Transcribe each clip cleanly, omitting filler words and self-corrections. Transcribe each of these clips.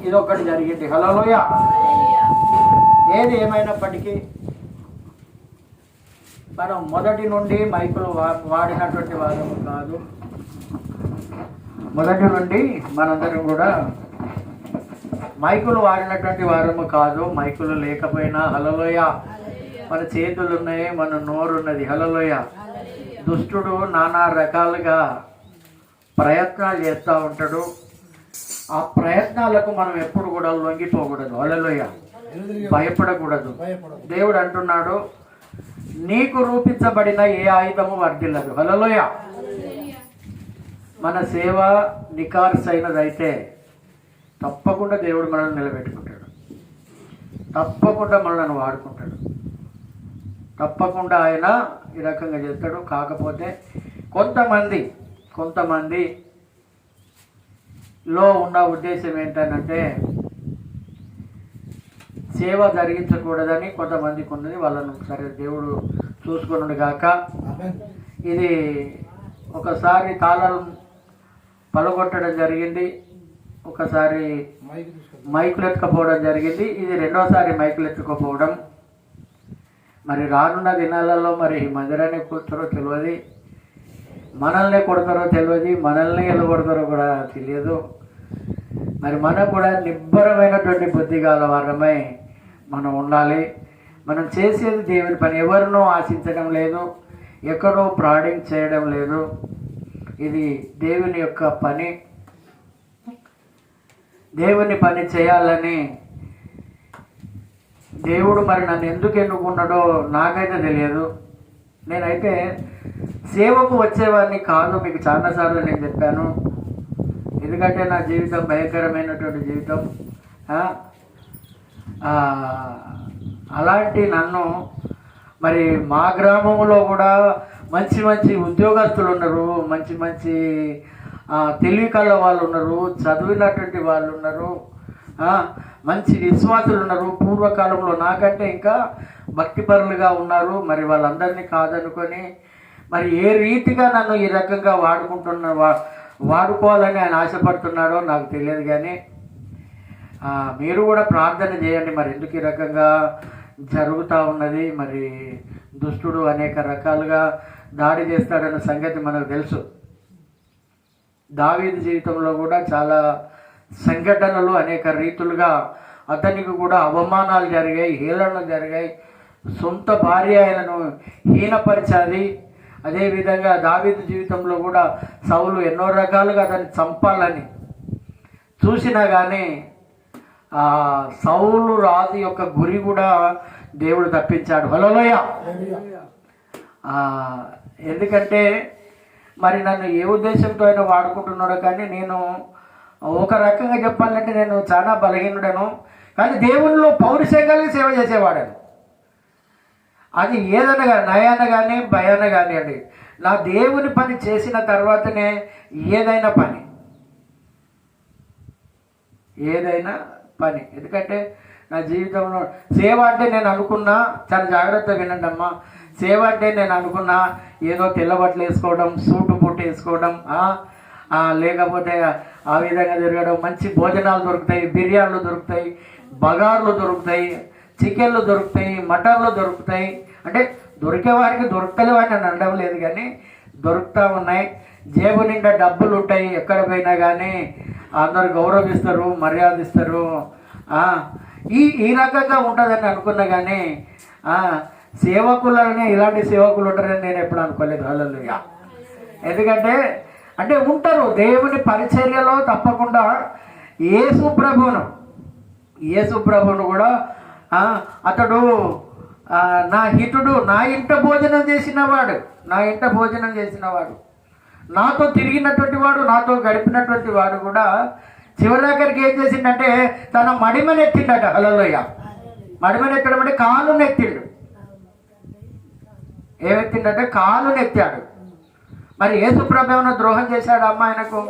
ఇదొకటి జరిగింది. హల్లెలూయా. ఏది ఏమైనప్పటికీ మనం మొదటి నుండి మైకులు వాడినటువంటి వారము కాదు. మొదటి నుండి మనందరం కూడా మైకులు వాడినటువంటి వారము కాదు. మైకులు లేకపోయినా హల్లెలూయా, మన చేతులు ఉన్నాయి, మన నోరు ఉన్నది. హల్లెలూయా. దుష్టుడు నానా రకాలుగా ప్రయత్నాలు చేస్తూ ఉంటాడు. ఆ ప్రయత్నాలకు మనం ఎప్పుడు కూడా లొంగిపోకూడదు. హల్లెలూయా. భయపడకూడదు. దేవుడు అంటున్నాడు, నీకు రూపించబడిన ఏ ఆయుధము వర్ధిల్లదు. హల్లెలూయా. మన సేవ నికార్సైనదైతే తప్పకుండా దేవుడు మనల్ని నిలబెట్టుకుంటాడు. తప్పకుండా మనల్ని వాడుకుంటాడు. తప్పకుండా ఆయన ఈ రకంగా చేస్తాడు. కాకపోతే కొంతమందిలో ఉన్న ఉద్దేశం ఏంటంటే సేవ జరిగించకూడదని కొంతమందికి ఉన్నది. వాళ్ళను సరే దేవుడు చూసుకున్నాడు గాక. ఇది ఒకసారి తాళాలు పలగొట్టడం జరిగింది, ఒకసారి మైకులు ఎత్తుకపోవడం జరిగింది. ఇది రెండోసారి మైకులు ఎత్తుకపోవడం. మరి రానున్న దినాలలో మరి మందిరాన్ని కూర్చోరో తెలియదు, మనల్ని కొడతారో తెలియదు, మనల్ని ఎలా కొడతారో కూడా తెలియదు. మరి మనకు కూడా నిబ్బరమైనటువంటి బుద్ధి గల వారమై మనం ఉండాలి. మనం చేసేది దేవుని పని, ఎవరినో ఆశించడం లేదు, ఎక్కడో ప్రాడింగ్ చేయడం లేదు. ఇది దేవుని యొక్క పని. దేవుని పని చేయాలని దేవుడు మరి నన్ను ఎందుకు ఎన్నుకున్నాడో నాకైతే తెలియదు. నేనైతే సేవకు వచ్చేవాడిని కాదు, మీకు చాలాసార్లు నేను చెప్పాను. ఎందుకంటే నా జీవితం భయంకరమైనటువంటి జీవితం. అలాంటి నన్ను మరి మా గ్రామంలో కూడా మంచి మంచి ఉద్యోగస్తులు ఉన్నారు, మంచి మంచి తెలివి కళ్ళ వాళ్ళు ఉన్నారు, చదివినటువంటి వాళ్ళు ఉన్నారు, మంచి విశ్వాసులు ఉన్నారు. పూర్వకాలంలో నాకంటే ఇంకా భక్తిపరులుగా ఉన్నారు. మరి వాళ్ళందరినీ కాదనుకొని మరి ఏ రీతిగా నన్ను ఈ రకంగా వాడుకోవాలని ఆయన ఆశపడుతున్నాడో నాకు తెలియదు. కానీ మీరు కూడా ప్రార్థన చేయండి. మరి ఎందుకు ఈ రకంగా జరుగుతూ ఉన్నది? మరి దుష్టుడు అనేక రకాలుగా దాడి చేస్తాడన్న సంగతి మనకు తెలుసు. దావీదు జీవితంలో కూడా చాలా సంఘటనలు అనేక రీతులుగా అతనికి కూడా అవమానాలు జరిగాయి, హేళనలు జరిగాయి. సొంత భార్య ఆయనను హీనపరిచాది. అదేవిధంగా దావీదు జీవితంలో కూడా సౌలు ఎన్నో రకాలుగా అతన్ని చంపాలని చూసినా కానీ సౌలు రాజు యొక్క గురి కూడా దేవుడు తప్పించాడు. హల్లెలూయా. ఎందుకంటే మరి నన్ను ఏ ఉద్దేశంతో అయినా వాడుకుంటున్నాడో కానీ నేను ఒక రకంగా చెప్పాలంటే నేను చాలా బలహీనుడను, కానీ దేవునిలో పౌరుషం కలిగి సేవ చేసేవాడను. అది ఏదైనా కానీ నయాన కానీ భయాన కానీ అండి, నా దేవుని పని చేసిన తర్వాతనే ఏదైనా పని. ఎందుకంటే నా జీవితంలో సేవ అంటే నేను అనుకున్నా, చాలా జాగ్రత్తగా వినండి అమ్మా, సేవ అంటే నేను అనుకున్నా ఏదో తెల్లబట్టలు వేసుకోవడం, సూటు బూటు వేసుకోవడం, లేకపోతే ఆ విధంగా తిరగడం, మంచి భోజనాలు దొరుకుతాయి, బిర్యానీలు దొరుకుతాయి, బగార్లు దొరుకుతాయి, చికెన్లు దొరుకుతాయి, మటన్లు దొరుకుతాయి. అంటే దొరికే వారికి దొరకలేవు అని నేను అనడం లేదు, కానీ దొరుకుతూ ఉన్నాయి. జేబు నిండా డబ్బులు ఉంటాయి, ఎక్కడ పోయినా కానీ అందరు గౌరవిస్తారు, మర్యాద ఇస్తారు. ఈ రకంగా ఉంటుందని అనుకున్నా, కానీ సేవకులని ఇలాంటి సేవకులు ఉంటారని నేను ఎప్పుడు అనుకోలేదు. హల్లెలూయా. ఎందుకంటే అంటే ఉంటారు దేవుని పరిచర్యలో తప్పకుండా. యేసు ప్రభువును కూడా అతడు నా హితుడు, నా ఇంట భోజనం చేసినవాడు, నాతో తిరిగినటువంటి వాడు, నాతో గడిపినటువంటి వాడు కూడా చివరికరికి ఏం చేసిందంటే తన మడిమనెత్తిండట. హల్లెలూయా. మడిమనెత్తడం అంటే కాలు నెత్తిండు. ఏమెత్తిండంటే కాలు నెత్తాడు. మరి యేసు ప్రభు ఏమైనా ద్రోహం చేశాడా అమ్మ? ఆయనకు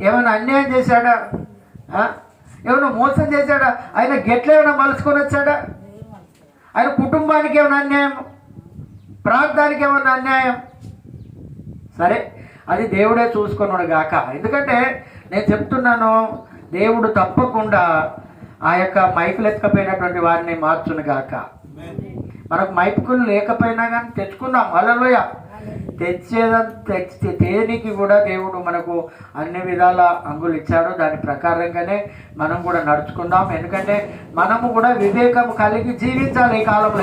ఏమైనా అన్యాయం చేశాడా? ఏమైనా మోసం చేశాడా? ఆయన గెట్లు ఏమైనా మలుచుకొని వచ్చాడా? ఆయన కుటుంబానికి ఏమైనా అన్యాయం, ప్రాంతానికి ఏమైనా అన్యాయం? సరే, అది దేవుడే చూసుకున్నాడు గాక. ఎందుకంటే నేను చెప్తున్నాను, దేవుడు తప్పకుండా ఆ యొక్క మైకులు ఎత్తుకపోయినటువంటి వారిని మార్చును గాక. మనకు మైకులు లేకపోయినా కానీ తెచ్చుకున్నాం. హల్లెలూయ. తెచ్చి దేనికి కూడా దేవుడు మనకు అన్ని విధాల అంగులు ఇచ్చాడు. దాని ప్రకారంగానే మనం కూడా నడుచుకుందాం. ఎందుకంటే మనము కూడా వివేకం కలిగి జీవించాలి. ఈ కాలంలో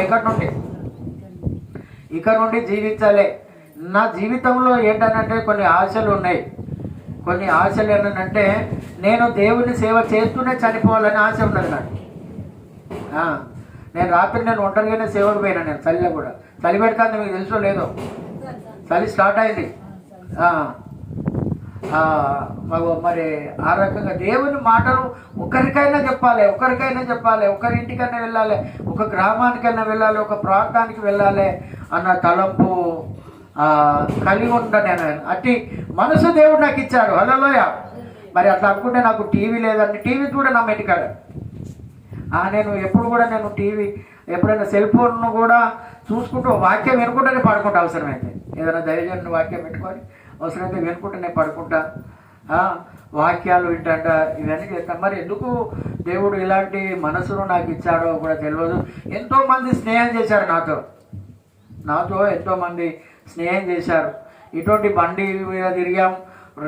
ఇక నుండి జీవించాలి. నా జీవితంలో ఏంటనంటే కొన్ని ఆశలు ఉన్నాయి. కొన్ని ఆశలు ఏంటంటే నేను దేవుని సేవ చేస్తూనే చనిపోవాలని ఆశ ఉన్నది నాకు. నేను రాత్రి ఒంటరిగానే సేవకు పోయినా. నేను చలిలో కూడా చలి పెడతాను, మీకు తెలుసో లేదో, చలి స్టార్ట్ అయింది. మరి ఆ రకంగా దేవుని మాటలు ఒకరికైనా చెప్పాలి, ఒకరింటికైనా వెళ్ళాలి, ఒక గ్రామానికైనా వెళ్ళాలి, ఒక ప్రాంతానికి వెళ్ళాలి అన్న తలంపు కలిగి ఉంటాను నేను. అట్టి మనసు దేవుడు నాకు ఇచ్చాడు. హల్లెలూయా. మరి అట్లా అనుకుంటే నాకు టీవీ లేదండి. టీవీ కూడా నా ఇంటికాడ. నేను ఎప్పుడు కూడా టీవీ ఎప్పుడైనా సెల్ ఫోన్ కూడా చూసుకుంటూ వాక్యం వినుకుంటూనే పడుకుంటా. అవసరమైతే ఏదైనా దైవజనుని వాక్యం పెట్టుకొని అవసరమైతే వినుకుంటూనే పడుకుంటా. వాక్యాలు వింటా, ఇవన్నీ చేస్తాను. మరి ఎందుకు దేవుడు ఇలాంటి మనసును నాకు ఇచ్చాడో కూడా తెలియదు. ఎంతోమంది స్నేహం చేశారు నాతో ఎంతోమంది స్నేహం చేశారు. ఇటువంటి బండి మీద తిరిగాం.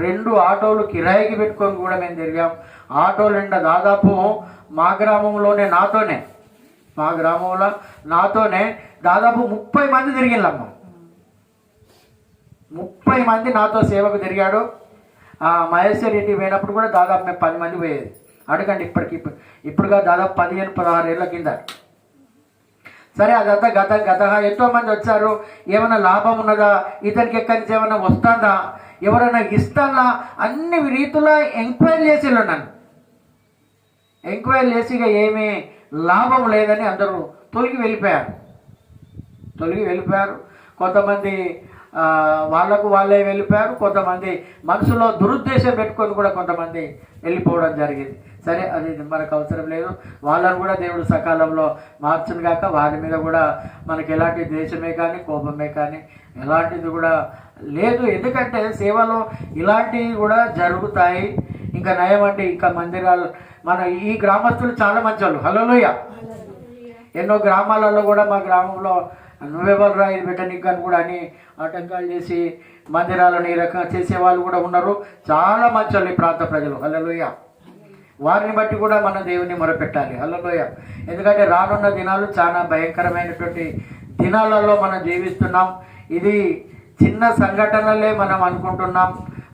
2 ఆటోలు కిరాయికి పెట్టుకొని కూడా మేము తిరిగాం. ఆటోలు నిండా దాదాపు మా గ్రామంలో నాతోనే దాదాపు 30 మంది తిరిగిళ్ళమ్మ. 30 మంది నాతో సేవకు తిరిగాడు. మహేశ్వర్ ఇంటికి పోయినప్పుడు కూడా దాదాపు మేము 10 మంది పోయేది. అడగండి, ఇప్పుడుగా దాదాపు 15-16 ఏళ్ళ కింద. సరే, అదంతా గత ఎంతోమంది వచ్చారు. ఏమైనా లాభం ఉన్నదా, ఇతనికి ఎక్కడి నుంచి ఏమైనా వస్తుందా, ఎవరైనా ఇస్తానా, అన్ని రీతుల్లో ఎంక్వైరీ చేసిళ్ళు. నన్ను ఎంక్వైరీ చేసి ఇక ఏమీ లాభం లేదని అందరూ తొలగి వెళ్ళిపోయారు. కొంతమంది వాళ్ళకు వాళ్ళే వెళ్ళిపోయారు. కొంతమంది మనసులో దురుద్దేశం పెట్టుకొని కూడా కొంతమంది వెళ్ళిపోవడం జరిగింది. సరే, అది మనకు అవసరం లేదు. వాళ్ళను కూడా దేవుడు సకాలంలో మార్చును గాక. వారి మీద కూడా మనకి ఎలాంటి ద్వేషమే కానీ కోపమే కానీ ఎలాంటిది కూడా లేదు. ఎందుకంటే సేవలో ఇలాంటివి కూడా జరుగుతాయి. ఇంకా నయం అంటే ఇంకా మందిరాలు, మన ఈ గ్రామస్తులు చాలా మంచి వాళ్ళు. హల్లెలూయ. ఎన్నో గ్రామాలలో కూడా మా గ్రామంలో నువ్వెవరురా ఇది పెట్టనీకి అని కూడా అని ఆటంకాలు చేసి మందిరాలను ఈ రకంగా చేసేవాళ్ళు కూడా ఉన్నారు. చాలా మంచి వాళ్ళు ఈ ప్రాంత ప్రజలు. హల్లెలూయ. వారిని బట్టి కూడా మనం దేవుని మొరపెట్టాలి. హల్లెలూయ. ఎందుకంటే రానున్న దినాలు చాలా భయంకరమైనటువంటి దినాలలో మనం జీవిస్తున్నాం. ఇది చిన్న సంఘటనలే మనం అనుకుంటున్నాం.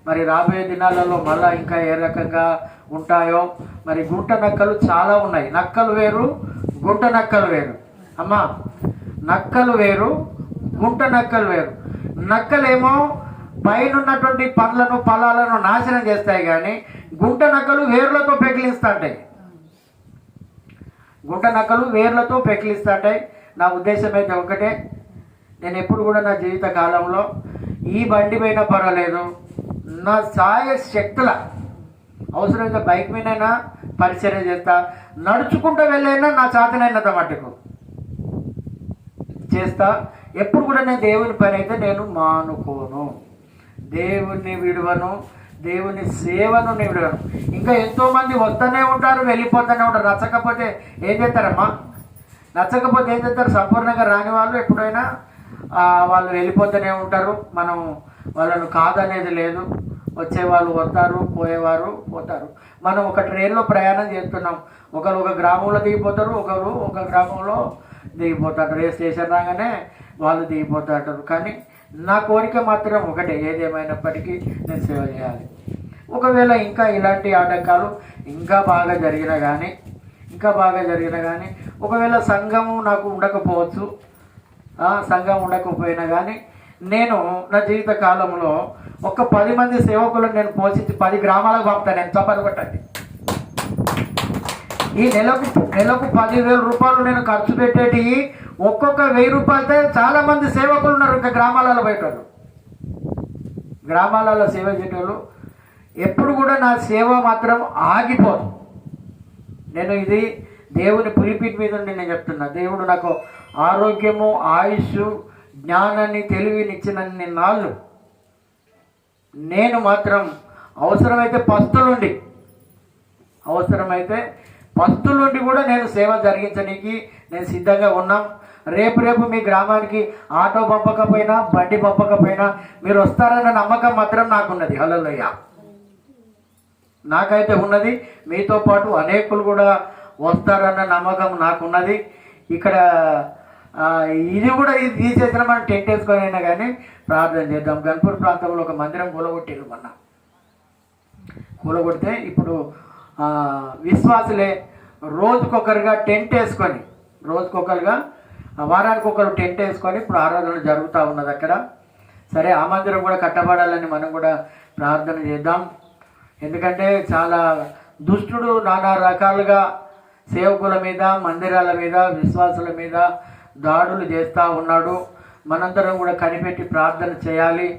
మరి రాబోయే దినాలలో మళ్ళీ ఇంకా ఏ రకంగా ఉంటాయో. మరి గుంట నక్కలు చాలా ఉన్నాయి. నక్కలు వేరు, గుంట నక్కలు వేరు. అమ్మా, నక్కలు వేరు, గుంట నక్కలు వేరు. నక్కలేమో పైనున్నటువంటి పండ్లను ఫలాలను నాశనం చేస్తాయి, కానీ గుంట నక్కలు వేర్లతో పెకిలిస్తుంటాయి. నా ఉద్దేశం అయితే ఒకటే, నేను ఎప్పుడు కూడా నా జీవిత కాలంలో ఈ బండి పైన పర్వాలేదు, నా సాయ శక్తుల అవసరమైతే బైక్ మీదైనా పరిచర్య చేస్తా, నడుచుకుంటూ వెళ్ళైనా నా చేతనైనంత మట్టుకు చేస్తా. ఎప్పుడు కూడా నేను దేవుని పని అయితే నేను మానుకోను, దేవుణ్ణి విడవను, దేవుని సేవను నేను విడవను. ఇంకా ఎంతోమంది వస్తూనే ఉంటారు, వెళ్ళిపోతూనే ఉంటారు. నచ్చకపోతే ఏం చేస్తారు? సంపూర్ణంగా రాని వాళ్ళు ఎప్పుడైనా వాళ్ళు వెళ్ళిపోతూనే ఉంటారు. మనం వాళ్ళను కాదనేది లేదు. వచ్చేవాళ్ళు వస్తారు, పోయేవారు పోతారు. మనం ఒక ట్రైన్లో ప్రయాణం చేస్తున్నాం. ఒకరు ఒక గ్రామంలో దిగిపోతారు, ఒకరు ఒక గ్రామంలో దిగిపోతారు. రే స్టేషన్ రాగానే వాళ్ళు దిగిపోతారు. కానీ నా కోరిక మాత్రం ఒకటే, ఏదేమైనప్పటికీ నేను సేవ చేయాలి. ఒకవేళ ఇంకా ఇలాంటి ఆటంకాలు ఇంకా బాగా జరిగినా కానీ ఒకవేళ సంఘము నాకు ఉండకపోవచ్చు, సంఘం ఉండకపోయినా కానీ నేను నా జీవిత కాలంలో ఒక 10 మంది సేవకులను నేను పోషించి 10 గ్రామాలకు పంపుతాను. నేను చప్పలు కొట్టండి. ఈ నెలకు 10,000 రూపాయలు నేను ఖర్చు పెట్టేటి, ఒక్కొక్క 1000 రూపాయలతో చాలా మంది సేవకులు ఉన్నారు. ఇంకా గ్రామాలలో బయటోళ్ళు, గ్రామాలలో సేవ చేసేవాళ్ళు. ఎప్పుడు కూడా నా సేవ మాత్రం ఆగిపోదు. నేను ఇది దేవుని పులిపిటి మీద నుండి నేను చెప్తున్నా. దేవుడు నాకు ఆరోగ్యము, ఆయుష్, జ్ఞానాన్ని, తెలివినిచ్చినన్ని నాళ్ళు నేను మాత్రం అవసరమైతే పస్తులుండి అవసరమైతే పస్తులుండి కూడా నేను సేవ జరిగించడానికి నేను సిద్ధంగా ఉన్నాం. రేపు మీ గ్రామానికి ఆటో పంపకపోయినా బండి పంపకపోయినా మీరు వస్తారన్న నమ్మకం మాత్రం నాకున్నది. హల్లెలూయా, నాకైతే ఉన్నది. మీతో పాటు అనేకులు కూడా వస్తారన్న నమ్మకం నాకున్నది. ఇక్కడ ఇది కూడా ఇది తీసేసిన మనం టెంట్ వేసుకొని అయినా కానీ ప్రార్థన చేద్దాం. గన్పూర్ ప్రాంతంలో ఒక మందిరం కూలగొట్టారు మొన్న. కూలగొడితే ఇప్పుడు విశ్వాసులే రోజుకొకరుగా టెంట్ వేసుకొని, రోజుకొకరుగా వారానికి ఒకరు టెంట్ వేసుకొని ఇప్పుడు ఆరాధన జరుగుతూ ఉన్నది అక్కడ. సరే, ఆ మందిరం కూడా కట్టబడాలని మనం కూడా ప్రార్థన చేద్దాం. ఎందుకంటే చాలా దుష్టుడు నానా రకాలుగా సేవకుల మీద, మందిరాల మీద, విశ్వాసుల మీద దాడులు చేస్తూ ఉన్నాడు. మనందరం కూడా కనిపెట్టి ప్రార్థన చేయాలి.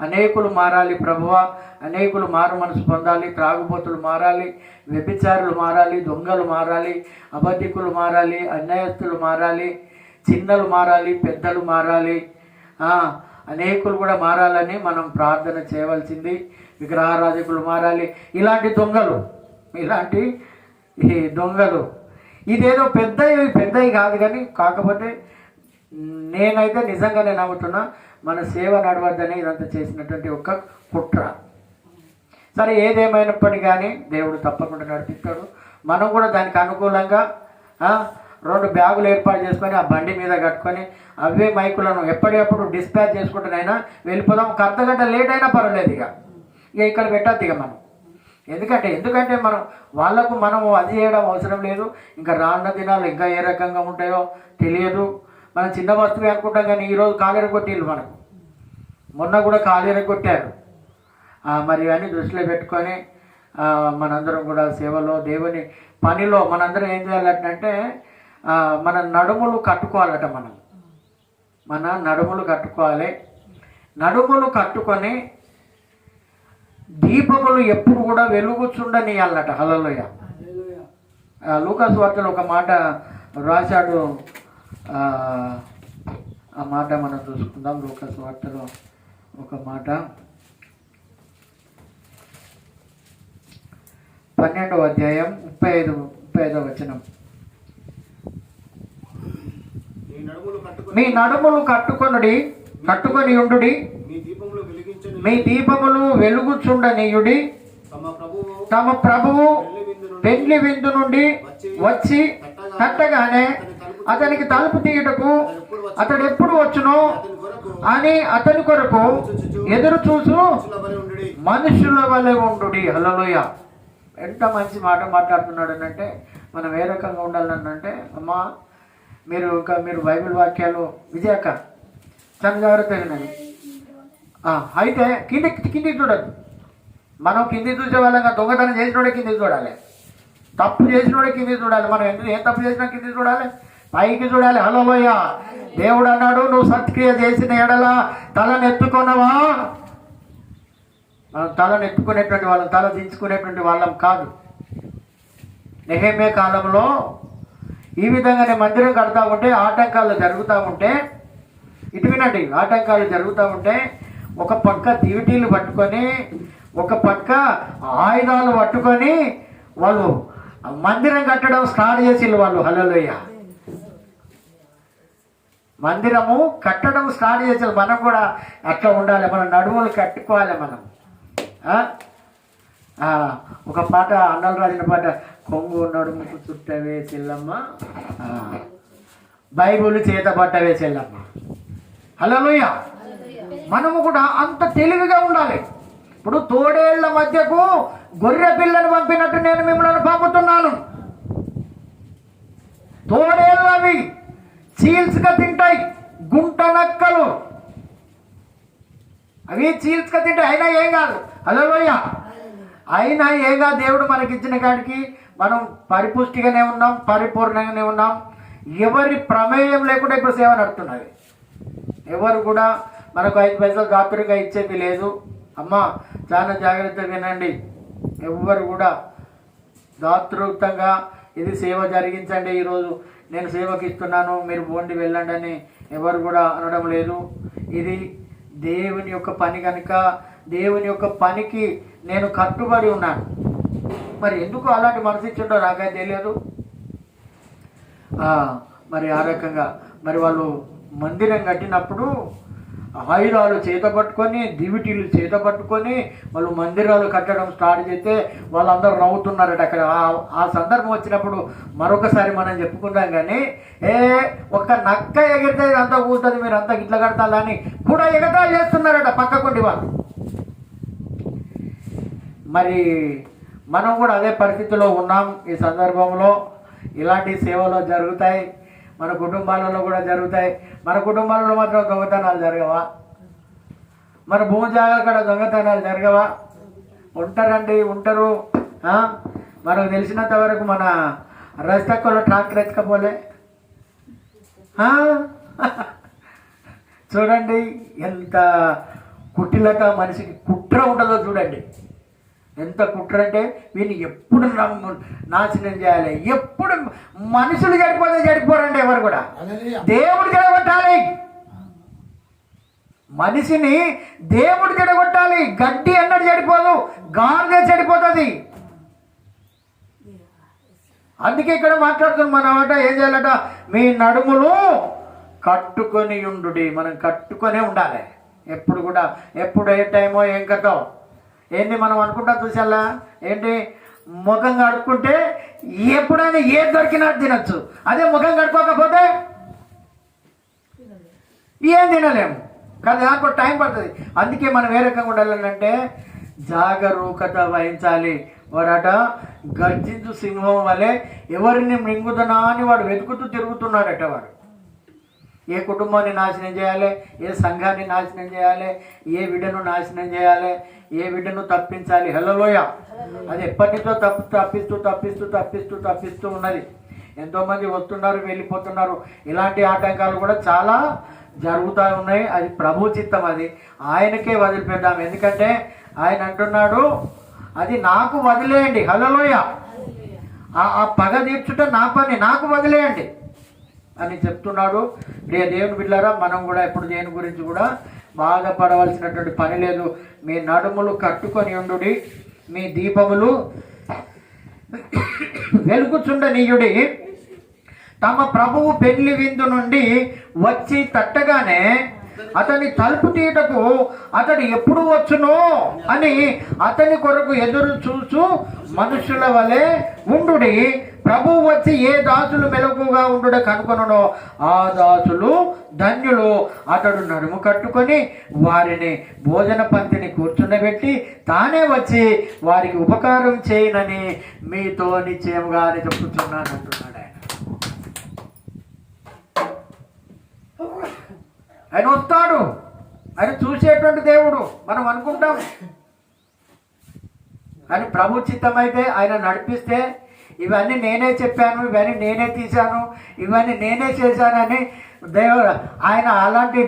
అనేకులు మారాలి ప్రభువా, అనేకులు మారు మనసు పొందాలి. త్రాగుబోతులు మారాలి, వ్యభిచారులు మారాలి, దొంగలు మారాలి, అబద్ధికులు మారాలి, అన్యాయస్తులు మారాలి, చిన్నలు మారాలి, పెద్దలు మారాలి, అనేకులు కూడా మారాలని మనం ప్రార్థన చేయవలసింది. విగ్రహారాధికులు మారాలి. ఇలాంటి దొంగలు ఇదేదో పెద్దవి కాదు, కానీ కాకపోతే నేనైతే నిజంగానే నమ్ముతున్నా మన సేవ నడవద్దని ఇదంతా చేసినటువంటి ఒక కుట్ర. సరే, ఏదేమైనప్పటికీ కానీ దేవుడు తప్పకుండా నడిపిస్తాడు. మనం కూడా దానికి అనుకూలంగా 2 బ్యాగులు ఏర్పాటు చేసుకొని ఆ బండి మీద కట్టుకొని అవే మైకులను ఎప్పటికప్పుడు డిస్పాచ్ చేసుకుంటూనైనా వెళ్ళిపోదాం. ఒక అర్ధగంట లేట్ అయినా పర్వాలేదు. ఇక ఇక్కడ పెట్టద్దు ఇక మనం. ఎందుకంటే మనము అది చేయడం అవసరం లేదు. ఇంకా రానున్న దినాలు ఇంకా ఏ రకంగా ఉంటాయో తెలియదు. మనం చిన్న వస్తువు అనుకుంటాం, కానీ ఈరోజు కాలేరు కొట్టిళ్ళు మనకు. మొన్న కూడా కాలేరు కొట్టారు. మరి అన్నీ దృష్టిలో పెట్టుకొని మనందరం కూడా సేవలో, దేవుని పనిలో మనందరం ఏం చేయాలంటే మన నడుములు కట్టుకోవాలట. మన నడుములు కట్టుకోవాలి. నడుములు కట్టుకొని దీపములు ఎప్పుడు కూడా వెలుగుచుండనియాలట. హల్లెలూయా. లూకాసు వార్తలో ఒక మాట రాశాడు. ఆ మాట మనం చూసుకుందాం. లూకాసు వార్తలో ఒక మాట 12వ అధ్యాయం 35వ వచనం. మీ నడుములు కట్టుకొని ఉండుడి, మీ దీపములు వెలుగుచుండనీయుడి. తమ ప్రభువు పెండ్లి విందు నుండి వచ్చి కట్టగానే అతనికి తలుపు తీయుటకు అతడు ఎప్పుడు వచ్చునో అని అతని కొరకు ఎదురు చూసు మనుషుల వలె ఉండుడి. హల్లెలూయా. ఎంత మంచి మాట మాట్లాడుతున్నాడు అంటే మనం ఏ రకంగా ఉండాలనంటే, అమ్మా మీరు బైబిల్ వాక్యాలు విజయక్క చాలా జాగ్రత్తగా వినండి. అయితే కిందికి చూడద్దు. మనం కిందికి చూసే వాళ్ళగా దొంగతనం చేసినోడే కిందికి చూడాలి, తప్పు చేసినోడే కిందికి చూడాలి. మనం ఏం తప్పు చేసినా కిందికి చూడాలి, పైకి చూడాలి. హల్లెలూయా. దేవుడు అన్నాడు, నువ్వు సత్క్రియ చేసిన ఎడల తలనెత్తుకున్నవా. మనం తలనెత్తుకునేటువంటి వాళ్ళం, తల దించుకునేటువంటి వాళ్ళం కాదు. నెహెమ్యా కాలంలో ఈ విధంగానే మందిరం కడతా ఉంటే ఆటంకాలు జరుగుతూ ఉంటే, ఇటు వినండి, ఆటంకాలు జరుగుతూ ఉంటే ఒక పక్క దివిటీలు పట్టుకొని, ఒక పక్క ఆయుధాలు పట్టుకొని వాళ్ళు మందిరం కట్టడం స్టార్ట్ చేసిళ్ళు వాళ్ళు. హల్లెలూయా. మందిరము కట్టడం స్టార్ట్ చేసారు. మనం కూడా అట్లా ఉండాలి. మన నడుములు కట్టుకోవాలి. మనం ఒక పాట అన్నలు రాసిన పాట, కొంగు నడుముకు చుట్టవే చెల్లమ్మ, బైబుల్ చేత పట్టవే చెల్లమ్మ. హల్లెలూయా. మనము కూడా అంత తెలివిగా ఉండాలి. ఇప్పుడు తోడేళ్ల మధ్యకు గొర్రె పిల్లను పంపినట్టు నేను మిమ్మల్ని పంపుతున్నాను. తోడేళ్ళు అవి చీల్స్గా తింటాయి, గుంట నక్కలు అవి చీల్స్గా తింటాయి. అయినా ఏం కాదు. హల్లెలూయా. అయినా ఏం కాదు. దేవుడు మనకిచ్చిన కాడికి మనం పరిపుష్టిగానే ఉన్నాం, పరిపూర్ణంగానే ఉన్నాం. ఎవరి ప్రమేయం లేకుండా ఇప్పుడు సేవ నడుతున్నది. ఎవరు కూడా మనకు 5 పైసలు గాతురుగా ఇచ్చేది లేదు. అమ్మా చాలా జాగ్రత్తగా వినండి. ఎవ్వరు కూడా దాతృత్వంగా ఇది సేవ జరిగించండి, ఈరోజు నేను సేవకి ఇస్తున్నాను మీరు పోండి వెళ్ళండి అని ఎవరు కూడా అనడం లేదు. ఇది దేవుని యొక్క పని కనుక దేవుని యొక్క పనికి నేను కట్టుబడి ఉన్నాను. మరి ఎందుకు అలాంటి మనసు ఇచ్చిండో నాకైతే తెలియదు. మరి ఆ రకంగా మరి వాళ్ళు మందిరం కట్టినప్పుడు ఆయుధాలు చేత పట్టుకొని దివిటీలు చేత పట్టుకొని వాళ్ళు మందిరాలు కట్టడం స్టార్ట్ చేస్తే వాళ్ళందరూ నవ్వుతున్నారట. అక్కడ ఆ సందర్భం వచ్చినప్పుడు మరొకసారి మనం చెప్పుకుందాం. కానీ ఒక్క నక్క ఎగిరితే అంతా కూర్చుంది, మీరు అంతా ఇట్లా కడతాలని కూడా ఎగతాలు చేస్తున్నారట పక్కకుండి వాళ్ళు. మరి మనం కూడా అదే పరిస్థితిలో ఉన్నాం. ఈ సందర్భంలో ఇలాంటి సేవలు జరుగుతాయి, మన కుటుంబాలలో కూడా జరుగుతాయి. మన కుటుంబాలలో మాత్రం దొంగతనాలు జరగవా? మన భూమి జాగాల కూడా దొంగతనాలు జరగవా? ఉంటారు. మనకు తెలిసినంత వరకు మన రస్తక్కలో ట్రాక్టర్ ఎత్తుకపోలే. చూడండి ఎంత కుటిలత, మనిషికి కుట్ర ఉంటుందో చూడండి. ఎంత కుట్ర అంటే వీళ్ళు ఎప్పుడు నాశనం చేయాలి. ఎప్పుడు మనుషులు చెడిపోరండి ఎవరు కూడా. దేవుడు చెడగొట్టాలి, మనిషిని దేవుడు చెడగొట్టాలి. గడ్డి అన్నట్టు చెడిపోదు, గాడిద చెడిపోతుంది. అందుకే ఇక్కడ మాట్లాడుతున్నాం మనమాట. ఏం చేయాలట? మీ నడుములు కట్టుకొని ఉండు. మనం కట్టుకొనే ఉండాలి ఎప్పుడు కూడా. ఎప్పుడు ఏ టైమో ఏం కట్టో ఏంటి మనం అనుకుంటాం చూసాలా. ఏంటి ముఖం కడుక్కుంటే ఎప్పుడైనా ఏది దొరికినా తినచ్చు. అదే ముఖం కడుక్కోకపోతే ఏం తినలేము కదా, నాకు టైం పడుతుంది. అందుకే మనం ఏ రకంగా ఉండాలంటే జాగరూకత వహించాలి. వాడట గర్జించు సింహం వలె ఎవరిని మృంగుదనా అని వాడు వెతుకుతూ తిరుగుతున్నాడట. వాడు ఏ కుటుంబాన్ని నాశనం చేయాలి, ఏ సంఘాన్ని నాశనం చేయాలి, ఏ బిడ్డను నాశనం చేయాలి, ఏ బిడ్డను తప్పించాలి. హల్లెలూయా. అది ఎప్పటి నుంచో తప్పిస్తూ ఉన్నది. ఎంతోమంది వస్తున్నారు, వెళ్ళిపోతున్నారు. ఇలాంటి ఆటంకాలు కూడా చాలా జరుగుతూ ఉన్నాయి. అది ప్రభు చిత్తం, అది ఆయనకే వదిలిపెట్టాము. ఎందుకంటే ఆయన అంటున్నాడు, అది నాకు వదిలేయండి. హల్లెలూయా. ఆ పగ తీర్చుట నా పని, నాకు వదిలేయండి అని చెప్తున్నాడు. ప్రియ దేవుని బిడ్డలారా, మనం కూడా ఇప్పుడు దేని గురించి కూడా బాధపడవలసినటువంటి పని లేదు. మీ నడుములు కట్టుకొని ఉండు, మీ దీపములు వెలుగుచుండనీయుడి. తమ ప్రభువు పెళ్లి విందు నుండి వచ్చి తట్టగానే అతని తలుపు తీయటకు అతడు ఎప్పుడు వచ్చునో అని అతని కొరకు ఎదురు చూచు మనుషుల వలె ఉండుడి. ప్రభువు వచ్చి ఏ దాసులు మెలకుగా ఉండుట కనుకొనో ఆ దాసులు ధన్యులు. అతడు నడుము కట్టుకొని వారిని భోజన పంక్తిని కూర్చుండబెట్టి తానే వచ్చి వారికి ఉపకారం చేయనని మీతో నిశ్చయంగా అని చెప్తున్నాను అంటున్నాడు ఆయన. ఆయన వస్తాడు, ఆయన చూసేటువంటి దేవుడు. మనం అనుకుంటాం, కానీ ప్రభు చిత్తం అయితే ఆయన నడిపిస్తే ఇవన్నీ నేనే చెప్పాను, ఇవన్నీ నేనే తీశాను, ఇవన్నీ నేనే చేశానని దేవుడు ఆయన అలాంటి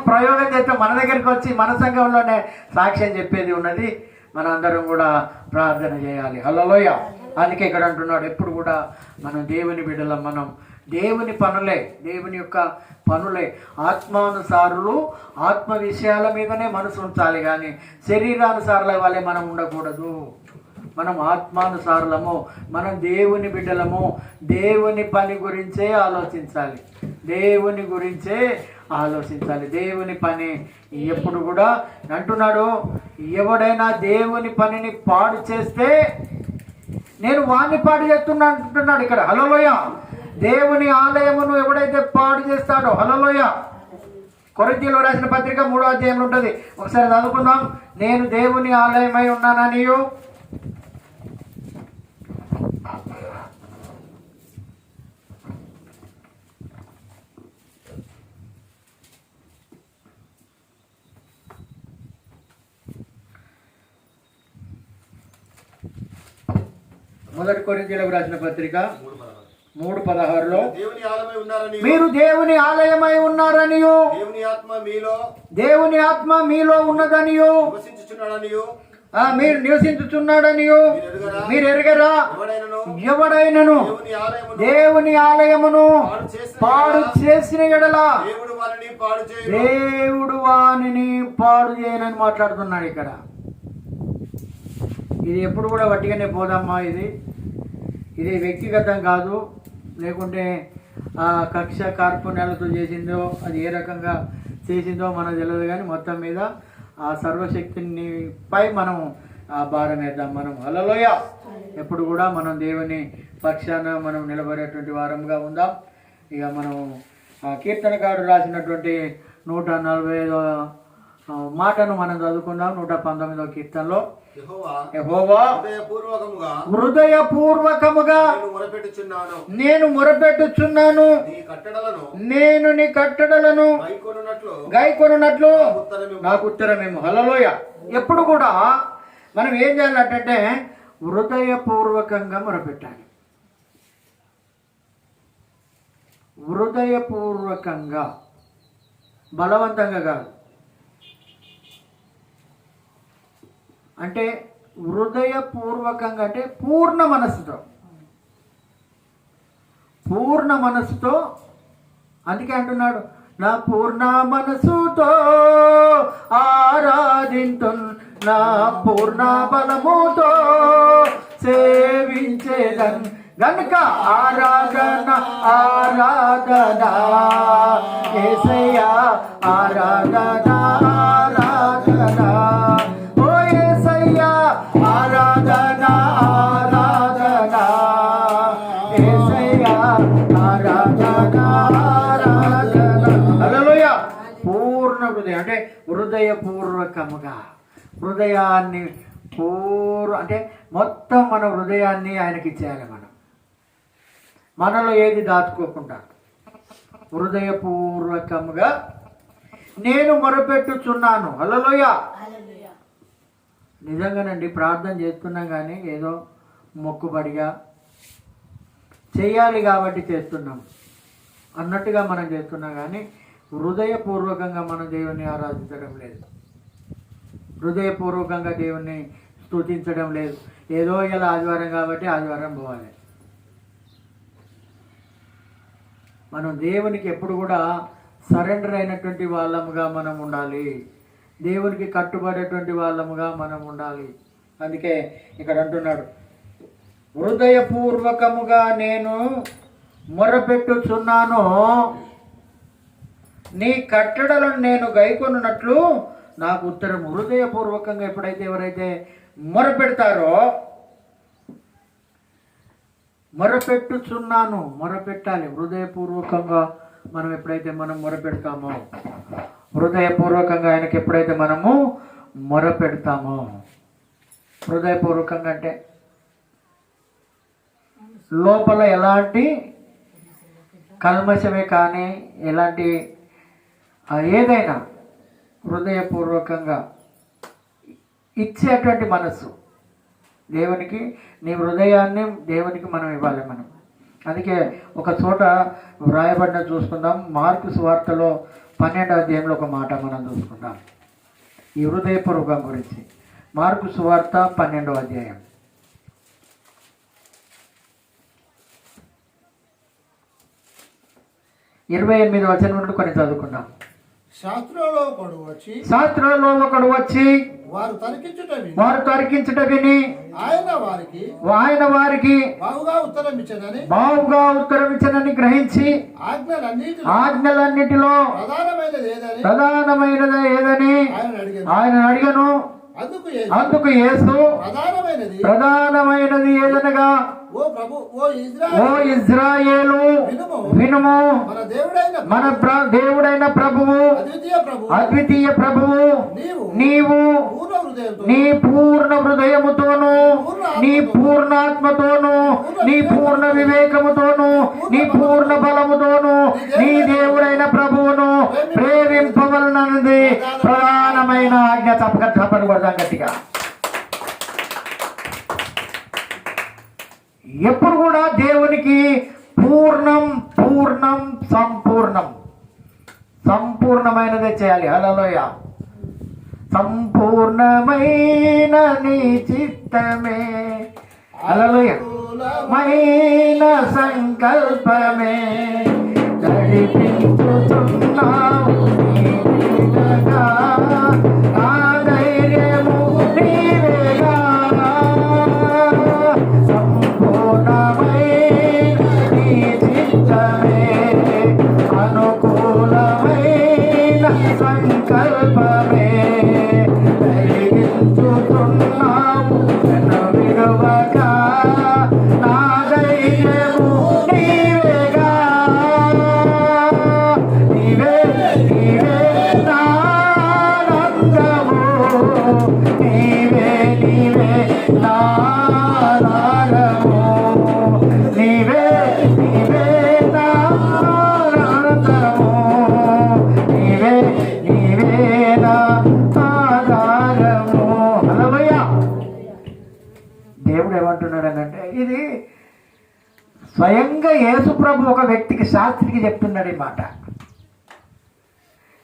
ప్రయోగం చేస్తే మన దగ్గరికి వచ్చి మన సంఘంలోనే సాక్ష్యం చెప్పేది ఉన్నది. మనందరం కూడా ప్రార్థన చేయాలి. హల్లెలూయా. అందుకే ఇక్కడ అంటున్నాడు, ఎప్పుడు కూడా మనం దేవుని బిడ్డలం, మనం దేవుని పనులే, దేవుని యొక్క పనులే. ఆత్మానుసారులు ఆత్మ విషయాల మీదనే మనసు ఉంచాలి, కానీ శరీరానుసారుల వల్లే మనం ఉండకూడదు. మనం ఆత్మానుసారులము, మనం దేవుని బిడ్డలము. దేవుని పని గురించే ఆలోచించాలి, దేవుని గురించే ఆలోచించాలి. దేవుని పని ఎప్పుడు కూడా అంటున్నాడు, ఎవడైనా దేవుని పనిని పాడు చేస్తే నేను వాణ్ణి పాడు చేస్తున్నా అంటున్నాడు ఇక్కడ. హల్లెలూయా. దేవుని ఆలయమును ఎవడైతే పాడు చేస్తాడో, హల్లెలూయా. కొరింథీయులకు రాసిన పత్రిక 3వ అధ్యాయంలో ఉంటుంది, ఒకసారి చదువుకుందాం. నేను దేవుని ఆలయమై ఉన్నాననియు మొదటి కొరింథీయులకు రాసిన పత్రిక 3:16లో మీరు దేవుని ఆలయమై ఉన్నారనియు దేవుని ఆత్మ మీలో ఉన్నదనియు మీరు నివసించుచున్నాడనియు మీరు ఎరగరా? ఎవడైనను దేవుని ఆలయమును పాడు చేసిన ఎడల దేవుడు వానిని పాడు చేయనని మాట్లాడుతున్నాడు ఇక్కడ. ఇది ఎప్పుడు కూడా వట్టిగానే పోదమ్మా. ఇది వ్యక్తిగతం కాదు, లేకుంటే కక్ష కార్పుణ్యాలతో చేసిందో అది ఏ రకంగా చేసిందో మనకు తెలియదు. కానీ మొత్తం మీద ఆ సర్వశక్తిని పై మనం ఆ భారం వేద్దాం. మనం హల్లెలూయా. ఎప్పుడు కూడా మనం దేవుని పక్షాన మనం నిలబడేటువంటి వారంగా ఉందాం. ఇక మనం కీర్తనకారుడు రాసినటువంటి 145వ మాటను మనం చదువుకుందాం. 119వ కీర్తనలో, యెహోవా హృదయపూర్వకముగా నేను మొరపెట్టుచున్నాను, నేను నీ కట్టడలను గైకొనున్నట్లు నాకు ఉత్తరమేమో. హల్లెలూయా. ఎప్పుడు కూడా మనం ఏం చేయాలంటే హృదయపూర్వకంగా మొరపెట్టాలి. హృదయపూర్వకంగా, బలవంతంగా కాదు. అంటే హృదయపూర్వకంగా అంటే పూర్ణ మనస్సుతో. అందుకే అంటున్నాడు, నా పూర్ణ మనసుతో ఆరాధింతున్, నా పూర్ణ బలముతో సేవించేదన్. గనుక ఆరాధన యేసయ్యా, ఆరాధన ఓ యేసయ్యా, ఆరాధన యేసయ్యా, ఆరాధన. హల్లెలూయా. పూర్ణ హృదయం అంటే హృదయపూర్వకముగా, హృదయాన్ని అంటే మొత్తం మన హృదయాన్ని ఆయనకి ఇచ్చేయాలి. మనలో ఏది దాచుకోకుండా హృదయపూర్వకముగా నేను మొరపెట్టుచున్నాను. హల్లెలూయా. నిజంగానండి, ప్రార్థన చేస్తున్నాం కానీ ఏదో మొక్కుబడిగా చేయాలి కాబట్టి చేస్తున్నాం అన్నట్టుగా మనం చేస్తున్నాం. కానీ హృదయపూర్వకంగా మనం దేవుణ్ణి ఆరాధించడం లేదు, హృదయపూర్వకంగా దేవుణ్ణి స్తుతించడం లేదు. ఏదో ఇలా ఆదివారం కాబట్టి ఆదివారం పోవాలి. మనం దేవునికి ఎప్పుడు కూడా సరెండర్ అయినటువంటి వాళ్ళముగా మనం ఉండాలి, దేవునికి కట్టుబడేటువంటి వాళ్ళముగా మనం ఉండాలి. అందుకే ఇక్కడ అంటున్నాడు, హృదయపూర్వకముగా నేను మొరపెట్టుచున్నాను, నీ కట్టడలను నేను గైకొనున్నట్లు నాకు ఉత్తరం. హృదయపూర్వకంగా ఎప్పుడైతే ఎవరైతే మొరపెడతారో, మొరపెట్టుచున్నాను, మొరపెట్టాలి. హృదయపూర్వకంగా మనం ఎప్పుడైతే మనం మొరపెడతామో, హృదయపూర్వకంగా ఆయనకి ఎప్పుడైతే మనము మొరపెడతామో, హృదయపూర్వకంగా అంటే లోపల ఎలాంటి కల్మషమే కానీ ఎలాంటి ఏదైనా హృదయపూర్వకంగా ఇచ్చేటువంటి మనస్సు దేవునికి, నీ హృదయాన్ని దేవునికి మనం ఇవ్వాలి. మనం అందుకే ఒక చోట వ్రాయబడిన చూసుకుందాం. మార్కు సువార్తలో 12వ అధ్యాయంలో ఒక మాట మనం చూసుకుందాం ఈ హృదయపూర్వకం గురించి. మార్కు సువార్త 12వ అధ్యాయం 28వ వచనం నుండి కొన్ని చదువుకుందాం. శాస్త్రంలో ఒకడు వచ్చి వారు తరికించుట విని ఆయన వారికి బావుగా ఉత్తరమిచ్చనని గ్రహించి ఆజ్ఞలన్నిటిలో ప్రధానమైనది ఏదని ఆయన అడిగను. అందుకు యేసు ప్రధానమైనది ఏదనగా, ఓ ఇజ్రాయేలు వినుము, మన దేవుడైన ప్రభువు అద్వితీయ ప్రభువు నీవు నీ పూర్ణ హృదయముతోను, నీ పూర్ణాత్మతోను, నీ పూర్ణ వివేకముతోను, నీ పూర్ణ బలముతోను నీ దేవుడైన ప్రభువును ప్రేమింపవలనది ప్రధానమైన ఆజ్ఞ. తప్పని కొడతాం గట్టిగా. ఎప్పుడు కూడా దేవునికి పూర్ణం పూర్ణం సంపూర్ణమైనదే చేయాలి. హల్లెలూయా. సంపూర్ణమైన నీ చిత్తమే, హల్లెలూయా, మైన సంకల్పమే నడిపించుతున్నావు నీవేగా, ఆ ధైర్యము నీవేగా. స్వయంగా యేసు ప్రభు ఒక వ్యక్తికి శాస్త్రికి చెప్తున్నాడు ఈ మాట.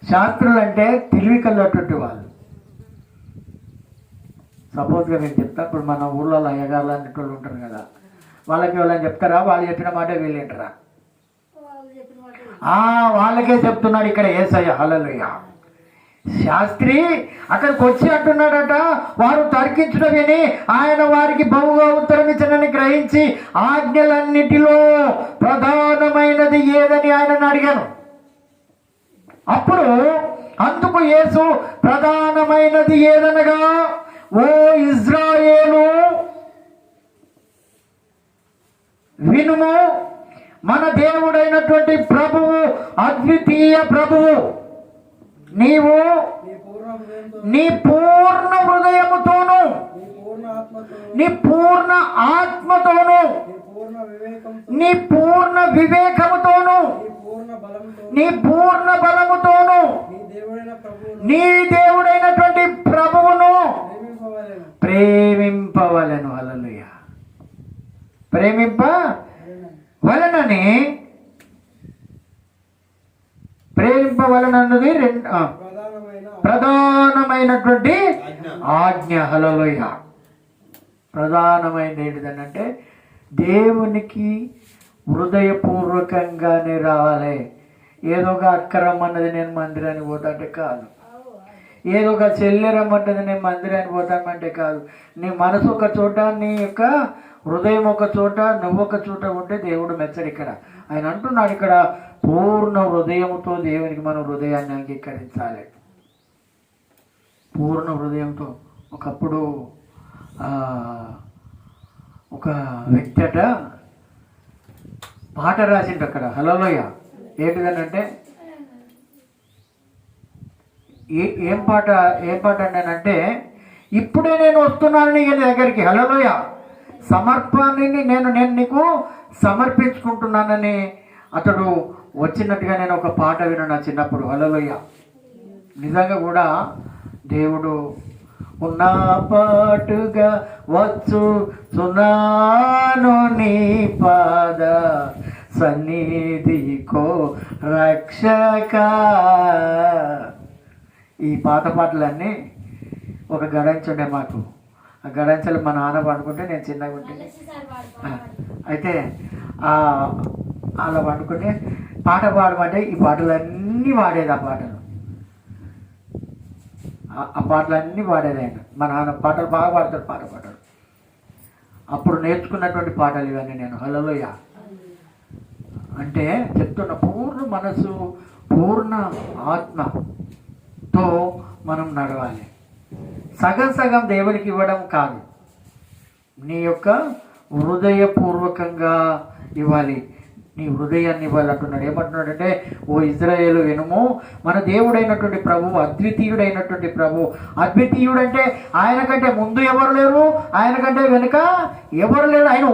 శాస్త్రులు అంటే తెలివి కళ్ళటువంటి వాళ్ళు. సపోజ్గా నేను చెప్తా, ఇప్పుడు మన ఊళ్ళో అయ్యగాళ్ళు అనేటోళ్ళు ఉంటారు కదా, వాళ్ళకి వాళ్ళని చెప్తారా? వాళ్ళు చెప్పిన మాట వీళ్ళు వింటారా? వాళ్ళకే చెప్తున్నాడు ఇక్కడ యేసయ్య. హల్లెలూయా. శాస్త్రి అక్కడికి వచ్చి అంటున్నాడట, వారు తర్కించడం విని ఆయన వారికి బహుగా ఉత్తరం ఇచ్చనని గ్రహించి ఆజ్ఞలన్నిటిలో ప్రధానమైనది ఏదని ఆయనను అడిగాను. అప్పుడు అందుకు యేసు ప్రధానమైనది ఏదనగా, ఓ ఇజ్రాయేలు వినుము, మన దేవుడైనటువంటి ప్రభువు అద్వితీయ ప్రభువు. నీవు నీ పూర్ణ హృదయముతోను, నీ పూర్ణ ఆత్మతోను, నీ పూర్ణ వివేకముతోను, నీ పూర్ణ బలముతోను నీ దేవుడైనటువంటి ప్రభువును ప్రేమింపవలెను. హల్లెలూయా. ప్రేమింపవలెనని, ప్రేమింపవలనన్నది ప్రధానమైనటువంటి ఆజ్ఞ. హల్లెలూయా. ప్రధానమైనది ఏంటిదనంటే దేవునికి హృదయపూర్వకంగానే రావాలి. ఏదో ఒక అక్క రమ్మన్నది నేను మందిరానికి పోతాంటే కాదు, ఏదో ఒక చెల్లె రమ్మంటది నేను మందిరానికి పోతామంటే కాదు. నీ మనసు ఒక చోట, నీ యొక్క హృదయం ఒక చోట, నువ్వు ఒక చోట ఉంటే దేవుడు మెచ్చడు. ఇక్కడ ఆయన అంటున్నాడు, ఇక్కడ పూర్ణ హృదయంతో దేవునికి మనం హృదయాన్ని అంగీకరించాలి. పూర్ణ హృదయంతో. ఒకప్పుడు ఒక వ్యక్తి అట పాట రాసిండు అక్కడ. హల్లెలూయా. ఏంటిదనంటే ఏం పాట అన్నానంటే, ఇప్పుడే నేను వస్తున్నాను నీ దగ్గరికి. హల్లెలూయా. సమర్పణని నేను నీకు సమర్పించుకుంటున్నానని అతడు వచ్చినట్టుగా నేను ఒక పాట విన్నాను చిన్నప్పుడు. హల్లెలూయా. నిజంగా కూడా దేవుడు ఉన్న పాటుగా వచ్చుచున్నాను నీ పాద సన్నిధికో రక్షక. ఈ పాటలన్నీ ఒక గడంచుండే మాకు. ఆ గడంచలు మా నాన్న పండుకుంటే నేను చిన్నగా ఉంటుంది. అయితే అలా పండుకుంటే పాట పాడమంటే ఈ పాటలన్నీ వాడేది. ఆ పాటలన్నీ వాడేది ఆయన. మా నాన్న పాటలు బాగా పాడతాడు, పాటలు. అప్పుడు నేర్చుకున్నటువంటి పాటలు ఇవన్నీ నేను. హల్లెలూయా. అంటే చెప్తున్న పూర్ణ మనసు, పూర్ణ ఆత్మతో మనం నడవాలి. సగం దేవునికి ఇవ్వడం కాదు, నీ యొక్క హృదయపూర్వకంగా ఇవ్వాలి. నీ హృదయాన్ని ఇవ్వాలి అంటున్నాడు. ఏమంటున్నాడంటే, ఓ ఇజ్రాయేలు వినుము, మన దేవుడైనటువంటి ప్రభువు అద్వితీయుడైనటువంటి ప్రభువు. అద్వితీయుడంటే ఆయన కంటే ముందు ఎవరు లేరు, ఆయన కంటే వెనుక ఎవరు లేరు, ఆయన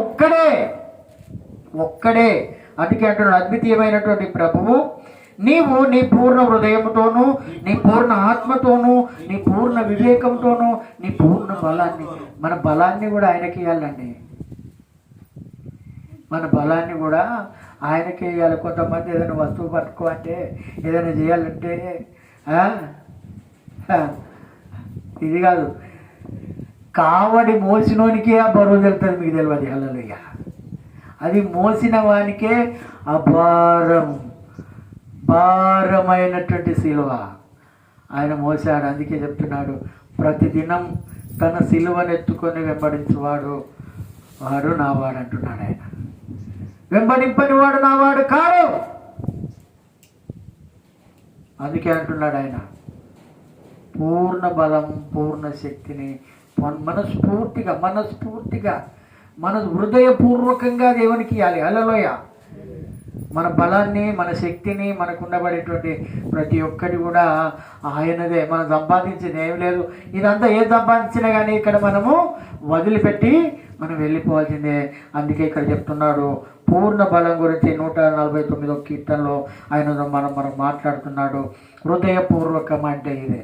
ఒక్కడే. అందుకే అంటున్నాడు, అద్వితీయమైనటువంటి ప్రభువు నీవు నీ పూర్ణ హృదయంతోనూ, నీ పూర్ణ ఆత్మతోనూ, నీ పూర్ణ వివేకంతోనూ, నీ పూర్ణ బలాన్ని, మన బలాన్ని కూడా ఆయనకి ఇవ్వాలండి. మన బలాన్ని కూడా ఆయనకే ఇవ్వాలి. కొంతమంది ఏదైనా వస్తువు పట్టుకో అంటే, ఏదైనా చేయాలంటే ఇది కాదు, కావడి మోసినోనికే ఆ బరువు తెలుస్తుంది, మీకు తెలియదు. హల్లెలూయా. అది మోసిన వానికే ఆ భారమైనటువంటి సిలువ ఆయన మోసాడు. అందుకే చెప్తున్నాడు, ప్రతిదినం తన సిలువనెత్తుకొని వెంబడించువాడు వాడు నావాడు అంటున్నాడు ఆయన. వెంబడింపని వాడు నావాడు కాడు. అందుకే అంటున్నాడు ఆయన, పూర్ణ బలం, పూర్ణ శక్తిని మనస్ఫూర్తిగా మన హృదయపూర్వకంగా దేవునికి ఇవ్వాలి. హల్లెలూయా. మన బలాన్ని, మన శక్తిని, మనకు ఉండబడేటువంటి ప్రతి ఒక్కటి కూడా ఆయనదే. మనం సంపాదించేది ఏం లేదు. ఇదంతా ఏం సంపాదించినా కానీ ఇక్కడ మనము వదిలిపెట్టి మనం వెళ్ళిపోవాల్సిందే. అందుకే ఇక్కడ చెప్తున్నాడు పూర్ణ బలం గురించి. 149వ కీర్తనలో ఆయన మనం మాట్లాడుతున్నాడు. హృదయపూర్వకం అంటే ఇదే.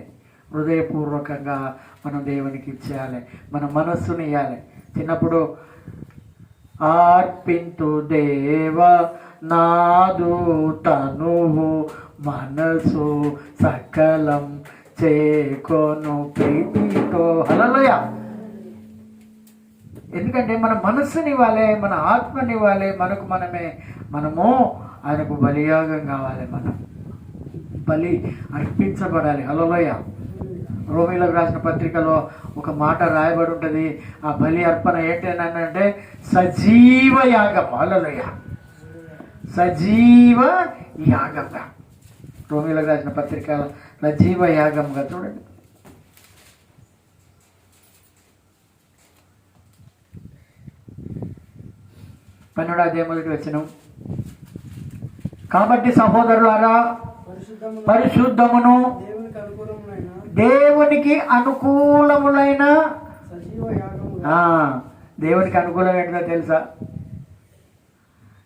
హృదయపూర్వకంగా మనం దేవునికి ఇచ్చేయాలి, మన మనస్సుని ఇవ్వాలి. చిన్నప్పుడు అర్పింతు దేవ నాదు తనువు మనసు సకలం చేకొను ప్రీతితో. హల్లెలూయ. ఎందుకంటే మన మనస్సునివ్వాలి, మన ఆత్మనివ్వాలి, మనము ఆయనకు బలియాగం కావాలి, మనం బలి అర్పించబడాలి. హల్లెలూయ. రోమీలకు రాసిన పత్రికలో ఒక మాట రాయబడి ఉంటుంది, ఆ బలి అర్పణ ఏంటంటే సజీవ యాగం. హల్లెలూయ. సజీవ యాగంగా, రోమీలకు రాసిన పత్రిక సజీవ యాగంగా. చూడండి, 12వ అధ్యాయం మొదటి వచనం. కాబట్టి సహోదరులారా, పరిశుద్ధమును దేవునికి అనుకూలములైన, దేవునికి అనుకూలం ఏంటో తెలుసా?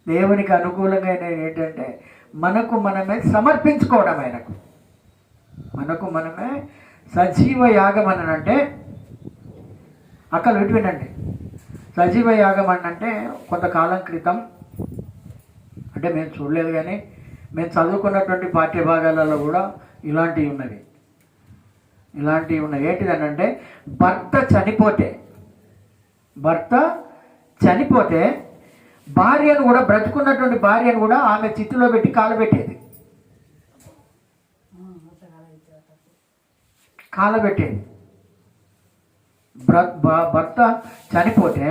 దేవునికి అనుకూలంగా ఏంటంటే మనకు మనమే సమర్పించుకోవడం. మనకు మనమే సజీవ యాగం అని అంటే, అక్కడ వినండి, సజీవ యాగం అంటే కొంతకాలం క్రితం, అంటే మేము చూడలేదు కానీ మేము చదువుకున్నటువంటి పాఠ్య భాగాలలో కూడా ఇలాంటివి ఉన్నవి. ఏంటిదనంటే భర్త చనిపోతే భార్యను కూడా, బ్రతుకున్నటువంటి భార్యను కూడా ఆమె చిత్తులో పెట్టి కాలబెట్టేది. భర్త చనిపోతే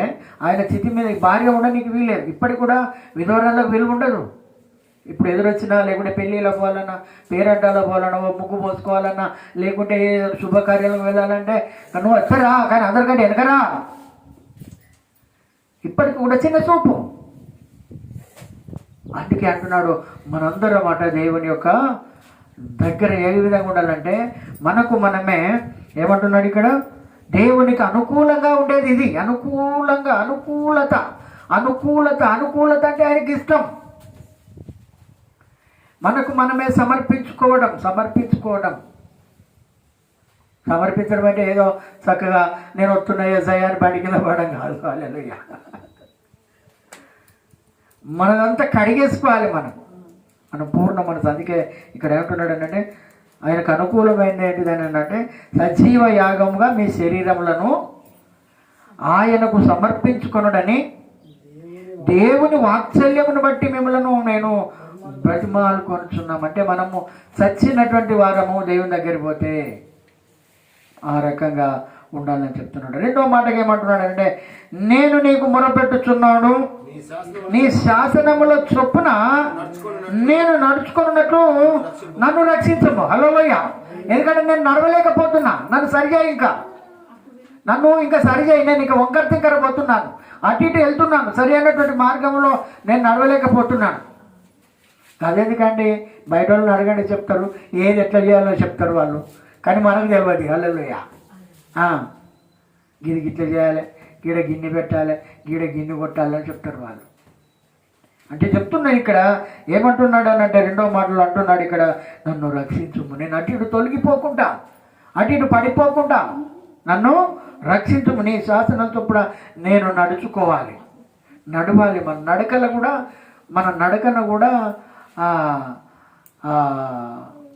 ఆయన చితి మీద భార్య ఉండడానికి వీలేదు. ఇప్పటికి కూడా విధవరాలకు విలువ ఉండదు. ఇప్పుడు ఎదురొచ్చినా, లేకుంటే పెళ్ళిళ్ళకు పోవాలన్నా, పేరంటాలకు పోవాలన్నా, ముగ్గు పోసుకోవాలన్నా, లేకుంటే శుభకార్యాలకు వెళ్ళాలంటే నువ్వు వచ్చరా, కానీ అందరికంటే వెనకరా. ఇప్పటికి కూడా చిన్న చూపు. అందుకే అంటున్నాడు, మనందరం మాట దేవుని యొక్క దగ్గర ఏ విధంగా ఉండాలంటే మనకు మనమే ఏమంటున్నాడు ఇక్కడ, దేవునికి అనుకూలంగా ఉండేది ఇది. అనుకూలత అంటే ఆయనకి ఇష్టం. మనకు మనమే సమర్పించడం అంటే ఏదో చక్కగా నేను వస్తున్నా ఏసయ్య అని బండి కింద పడడం కాదు. హల్లెలూయా. మనదంతా కడిగేసుకోవాలి మనం పూర్ణ మనసు. అందుకే ఇక్కడ ఏమంటున్నాడు అంటే ఆయనకు అనుకూలమైనది ఏంటిదని అంటే సజీవ యాగంగా మీ శరీరములను ఆయనకు సమర్పించుకొనుడని దేవుని వాత్సల్యమును బట్టి మిమ్మలను నేను బ్రతిమాలుకొనుచున్నాం. అంటే మనము చచ్చినటువంటి వారము దేవుని దగ్గరికి పోతే ఆ రకంగా ఉండాలని చెప్తున్నాడు. రెండో మాటకి ఏమంటున్నాడు అంటే, నేను నీకు మొరపెట్టుచున్నాను, నీ శాసనముల చొప్పున నేను నడుచుకున్నట్లు నన్ను రక్షించము. హల్లెలూయ. ఎందుకంటే నేను నడవలేకపోతున్నా, నన్ను సరిచేయి. నేను ఇంకా వంకర తింకర పోతున్నాను, అటు ఇటు వెళ్తున్నాను, సరి అయినటువంటి మార్గంలో నేను నడవలేకపోతున్నాను. అదెందుకండి, బయట వాళ్ళని అడగండి, చెప్తారు, ఏది ఎట్లా చేయాలో చెప్తారు వాళ్ళు, కానీ మనకు తెలియదు. హల్లెలూయ. గిది ఇట్లా చేయాలి, గీడ గిన్నె పెట్టాలి, గీడ గిన్నె కొట్టాలని చెప్తారు వాళ్ళు. అంటే చెప్తున్నాడు ఇక్కడ ఏమంటున్నాడు అని అంటే, రెండో మాటలు అంటున్నాడు ఇక్కడ, నన్ను రక్షించుము, నేను అటు ఇటు తొలగిపోకుండా, అటు ఇటు పడిపోకుండా నన్ను రక్షించుము, నీ శాసనం చొప్పున నేను నడువాలి. మన నడకన కూడా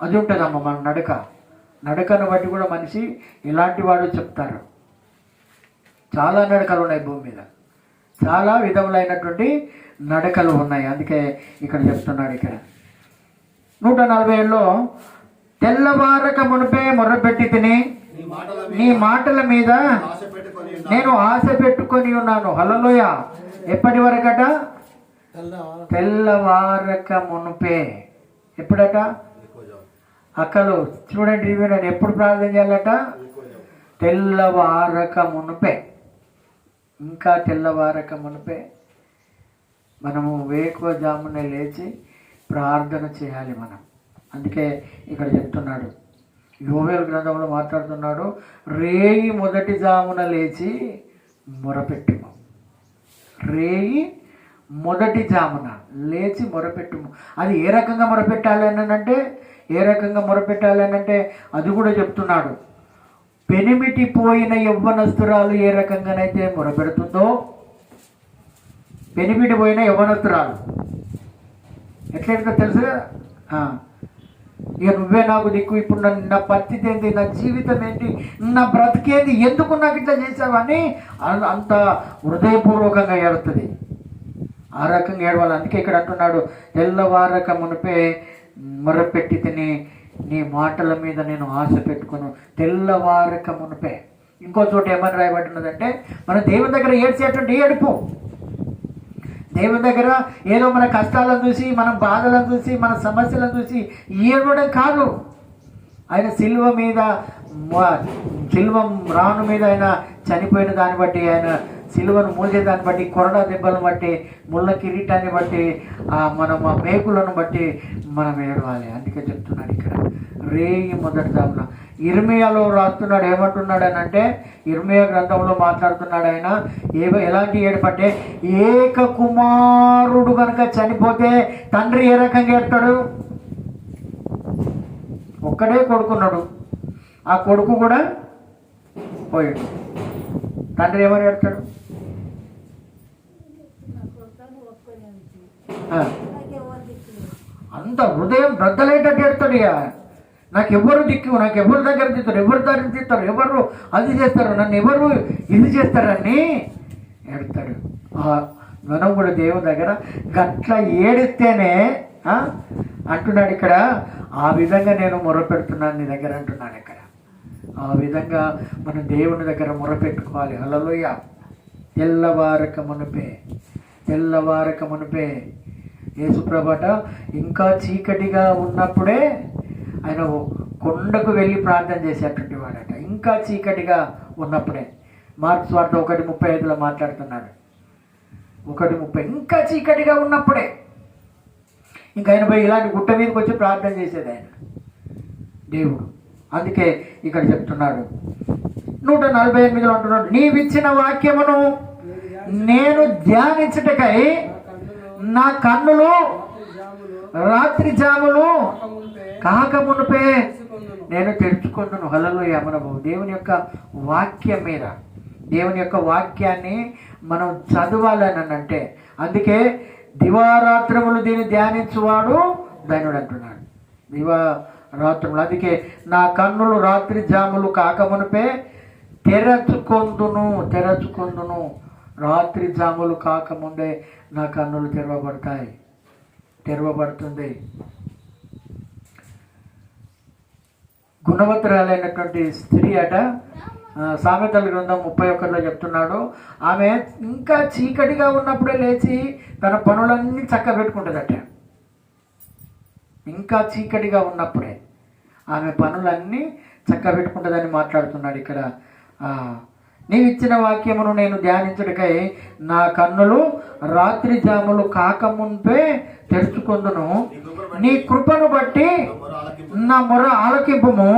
అది ఉంటుందమ్మ. మన నడకను బట్టి కూడా మనిషి ఇలాంటి వాడు చెప్తారు. చాలా నడకలు ఉన్నాయి భూమి మీద, చాలా విధములైనటువంటి నడకలు ఉన్నాయి. అందుకే ఇక్కడ చెప్తున్నాడు, ఇక్కడ 140లో తెల్లవారక మునిపే మొర్రపెట్టి తిని నీ మాటల మీద నేను ఆశ పెట్టుకొని ఉన్నాను. హల్లెలూయ. ఎప్పటి వరకట? తెల్లవారక మునిపే. ఎప్పుడట? అక్కలు చూడండి, నేను ఎప్పుడు ప్రార్థన చేయాలట? తెల్లవారక మునిపే. ఇంకా తెల్లవారక మునిపే మనము వేకువజామునే లేచి ప్రార్థన చేయాలి మనం. అందుకే ఇక్కడ చెప్తున్నాడు, యోవేలు గ్రంథంలో మాట్లాడుతున్నాడు, రేయి మొదటి జామున లేచి మొరపెట్టుము. రేయి మొదటి జామున లేచి మొరపెట్టుము. అది ఏ రకంగా మొరపెట్టాలి అని అంటే అది కూడా చెప్తున్నాడు. పెనిమిటి పోయిన యవ్వనస్తురాలు ఏ రకంగానైతే మొరపెడుతుందో, పెనిమిటి పోయిన యవ్వనస్తురాలు ఎట్లయితే తెలుసు కదా. ఇక నువ్వే నాకు దిక్కు, ఇప్పుడు నా పరిస్థితి ఏంటి, నా జీవితం ఏంటి, నా బ్రతికేంది, ఎందుకు నాకు ఇట్లా చేసావని అంత హృదయపూర్వకంగా ఏడుతుంది. ఆ రకంగా ఏడవాలి. అందుకే ఇక్కడ అంటున్నాడు, తెల్లవారక మునిపే మొరపెట్టి తిని నీ మాటల మీద నేను ఆశ పెట్టుకును. తెల్లవారక మునిపే. ఇంకో చోట ఏమని రాయబడినదంటే, మన దేవుని దగ్గర ఏడ్చేటువంటి ఏడుపు, దేవుని దగ్గర ఏదో మన కష్టాలను చూసి, మన బాధలను చూసి, మన సమస్యలను చూసి ఏడవడం కాదు. ఆయన సిలువ మీద, సిలువ రాను మీద ఆయన చనిపోయిన దాన్ని బట్టి, ఆయన సిలువను మోసే దాన్ని బట్టి, కొరడా దెబ్బలను బట్టి, ముళ్ళ కిరీటాన్ని బట్టి, మనం ఆ మేకులను బట్టి మనం ఏడవాలి. అందుకే చెప్తున్నాడు ఇక్కడ రేయి మొదటి జామున. ఇర్మియాలో రాస్తున్నాడు, ఏమంటున్నాడు అని అంటే, ఇర్మియా గ్రంథంలో మాట్లాడుతున్నాడు ఆయన. ఎలాంటి ఏడుపంటే, ఏక కుమారుడు కనుక చనిపోతే తండ్రి ఏ రకంగా ఏడతాడు? ఒక్కడే కొడుకున్నాడు, ఆ కొడుకు కూడా పోయాడు, తండ్రి ఏమని ఏడతాడు? అంత హృదయం బ్రద్దలేటట్టు ఏడతాడు. ఇక నాకు ఎవరు దిక్కు, నాకు ఎవరు దగ్గర తీస్తారు, ఎవరు దారిని తీస్తారు, ఎవరు అది చేస్తారు, నన్ను ఎవరు ఇది చేస్తారని ఏడతాడు. మనం కూడా దేవుని దగ్గర గట్ల ఏడిస్తేనే అంటున్నాడు ఇక్కడ, ఆ విధంగా నేను మొరపెడుతున్నాను నీ దగ్గర అంటున్నాను ఇక్కడ. ఆ విధంగా మనం దేవుని దగ్గర మొరపెట్టుకోవాలి. హల్లెలూయా. తెల్లవారక మునిపే, తెల్లవారక మునిపే. యేసుప్రభుట ఇంకా చీకటిగా ఉన్నప్పుడే ఆయన కొండకు వెళ్ళి ప్రార్థన చేసేటువంటి వాడట. ఇంకా చీకటిగా ఉన్నప్పుడే. మార్క్స్ వార్త 1:35 మాట్లాడుతున్నాడు. 1:30. ఇంకా చీకటిగా ఉన్నప్పుడే ఇంకా ఆయన పోయి ఇలాంటి గుట్ట మీదకి వచ్చి ప్రార్థన చేసేది ఆయన దేవుడు. అందుకే ఇక్కడ చెప్తున్నాడు 148లో అంటున్నాడు, నీవిచ్చిన వాక్యమును నేను ధ్యానించుటకై నా కన్నులు రాత్రి జాములు కాక మునిపే నేను తెరుచుకుంటున్నాను. హల్లెలూయా. మనము దేవుని యొక్క వాక్యం మీద, దేవుని యొక్క వాక్యాన్ని మనం చదవాలని అంటే, అందుకే దివారాత్రములు దీన్ని ధ్యానించువాడు ధన్యుడు అంటున్నాడు. దివారాత్రములు. అందుకే నా కన్నులు రాత్రి జాములు కాకమునిపే తెరచుకొందును. రాత్రి జాములు కాకముందే నా కన్నులు తెరవబడుతుంది. గుణవంతురాలైనటువంటి స్త్రీ అట, సామెతల గ్రంథం 31లో చెప్తున్నాడు, ఆమె ఇంకా చీకటిగా ఉన్నప్పుడే లేచి తన పనులన్నీ చక్కబెట్టుకుంటుందట. ఇంకా చీకటిగా ఉన్నప్పుడే ఆమె పనులన్నీ చక్కబెట్టుకుంటుందని మాట్లాడుతున్నాడు ఇక్కడ. నీవిచ్చిన వాక్యమును నేను ధ్యానించుటకై నా కన్నులు రాత్రి జాములు కాకముందే తెరుచుకొందును. నీ కృపను బట్టి నా మొర ఆలకింపుము.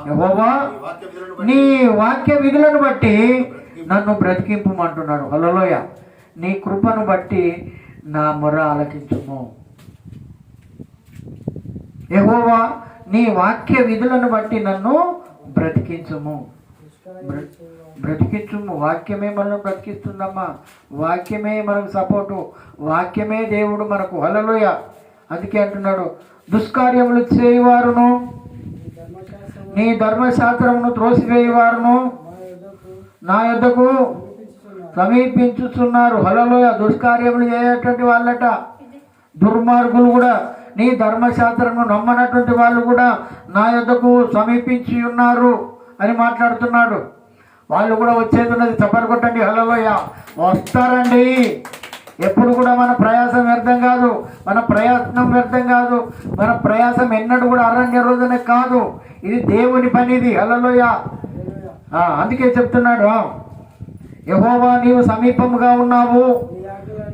యెహోవా నీ వాక్య విధులను బట్టి నన్ను బ్రతికింపుమంటున్నాడు. హల్లెలూయా. నీ కృపను బట్టి నా మొర ఆలకించుము. యెహోవా నీ వాక్య విధులను బట్టి నన్ను బ్రతికించుము. వాక్యమే మనల్ని బ్రతికిస్తుందమ్మా. వాక్యమే మనకు సపోర్టు. వాక్యమే దేవుడు మనకు. హల్లెలూయా. అందుకే అంటున్నాడు, దుష్కార్యములు చేయవారును నీ ధర్మశాస్త్రమును త్రోసివేయవారును నా యొద్దకు సమీపించుతున్నారు. హల్లెలూయా. దుష్కార్యములు చేయటువంటి వాళ్ళట, దుర్మార్గులు కూడా, నీ ధర్మశాస్త్రమును నమ్మనటువంటి వాళ్ళు కూడా నా యొద్దకు సమీపించి ఉన్నారు అని మాట్లాడుతున్నాడు. వాళ్ళు కూడా వచ్చేది ఉన్నది. చప్పలు కొట్టండి. హల్లెలూయా. వస్తారండి. ఎప్పుడు కూడా మన ప్రయాసం వ్యర్థం కాదు, మన ప్రయత్నం వ్యర్థం కాదు, మన ప్రయాసం ఎన్నడూ కూడా అరణ్య రోజున కాదు. ఇది దేవుని పనిది. హల్లెలూయా. అందుకే చెప్తున్నాడు, యెహోవా నీవు సమీపముగా ఉన్నావు,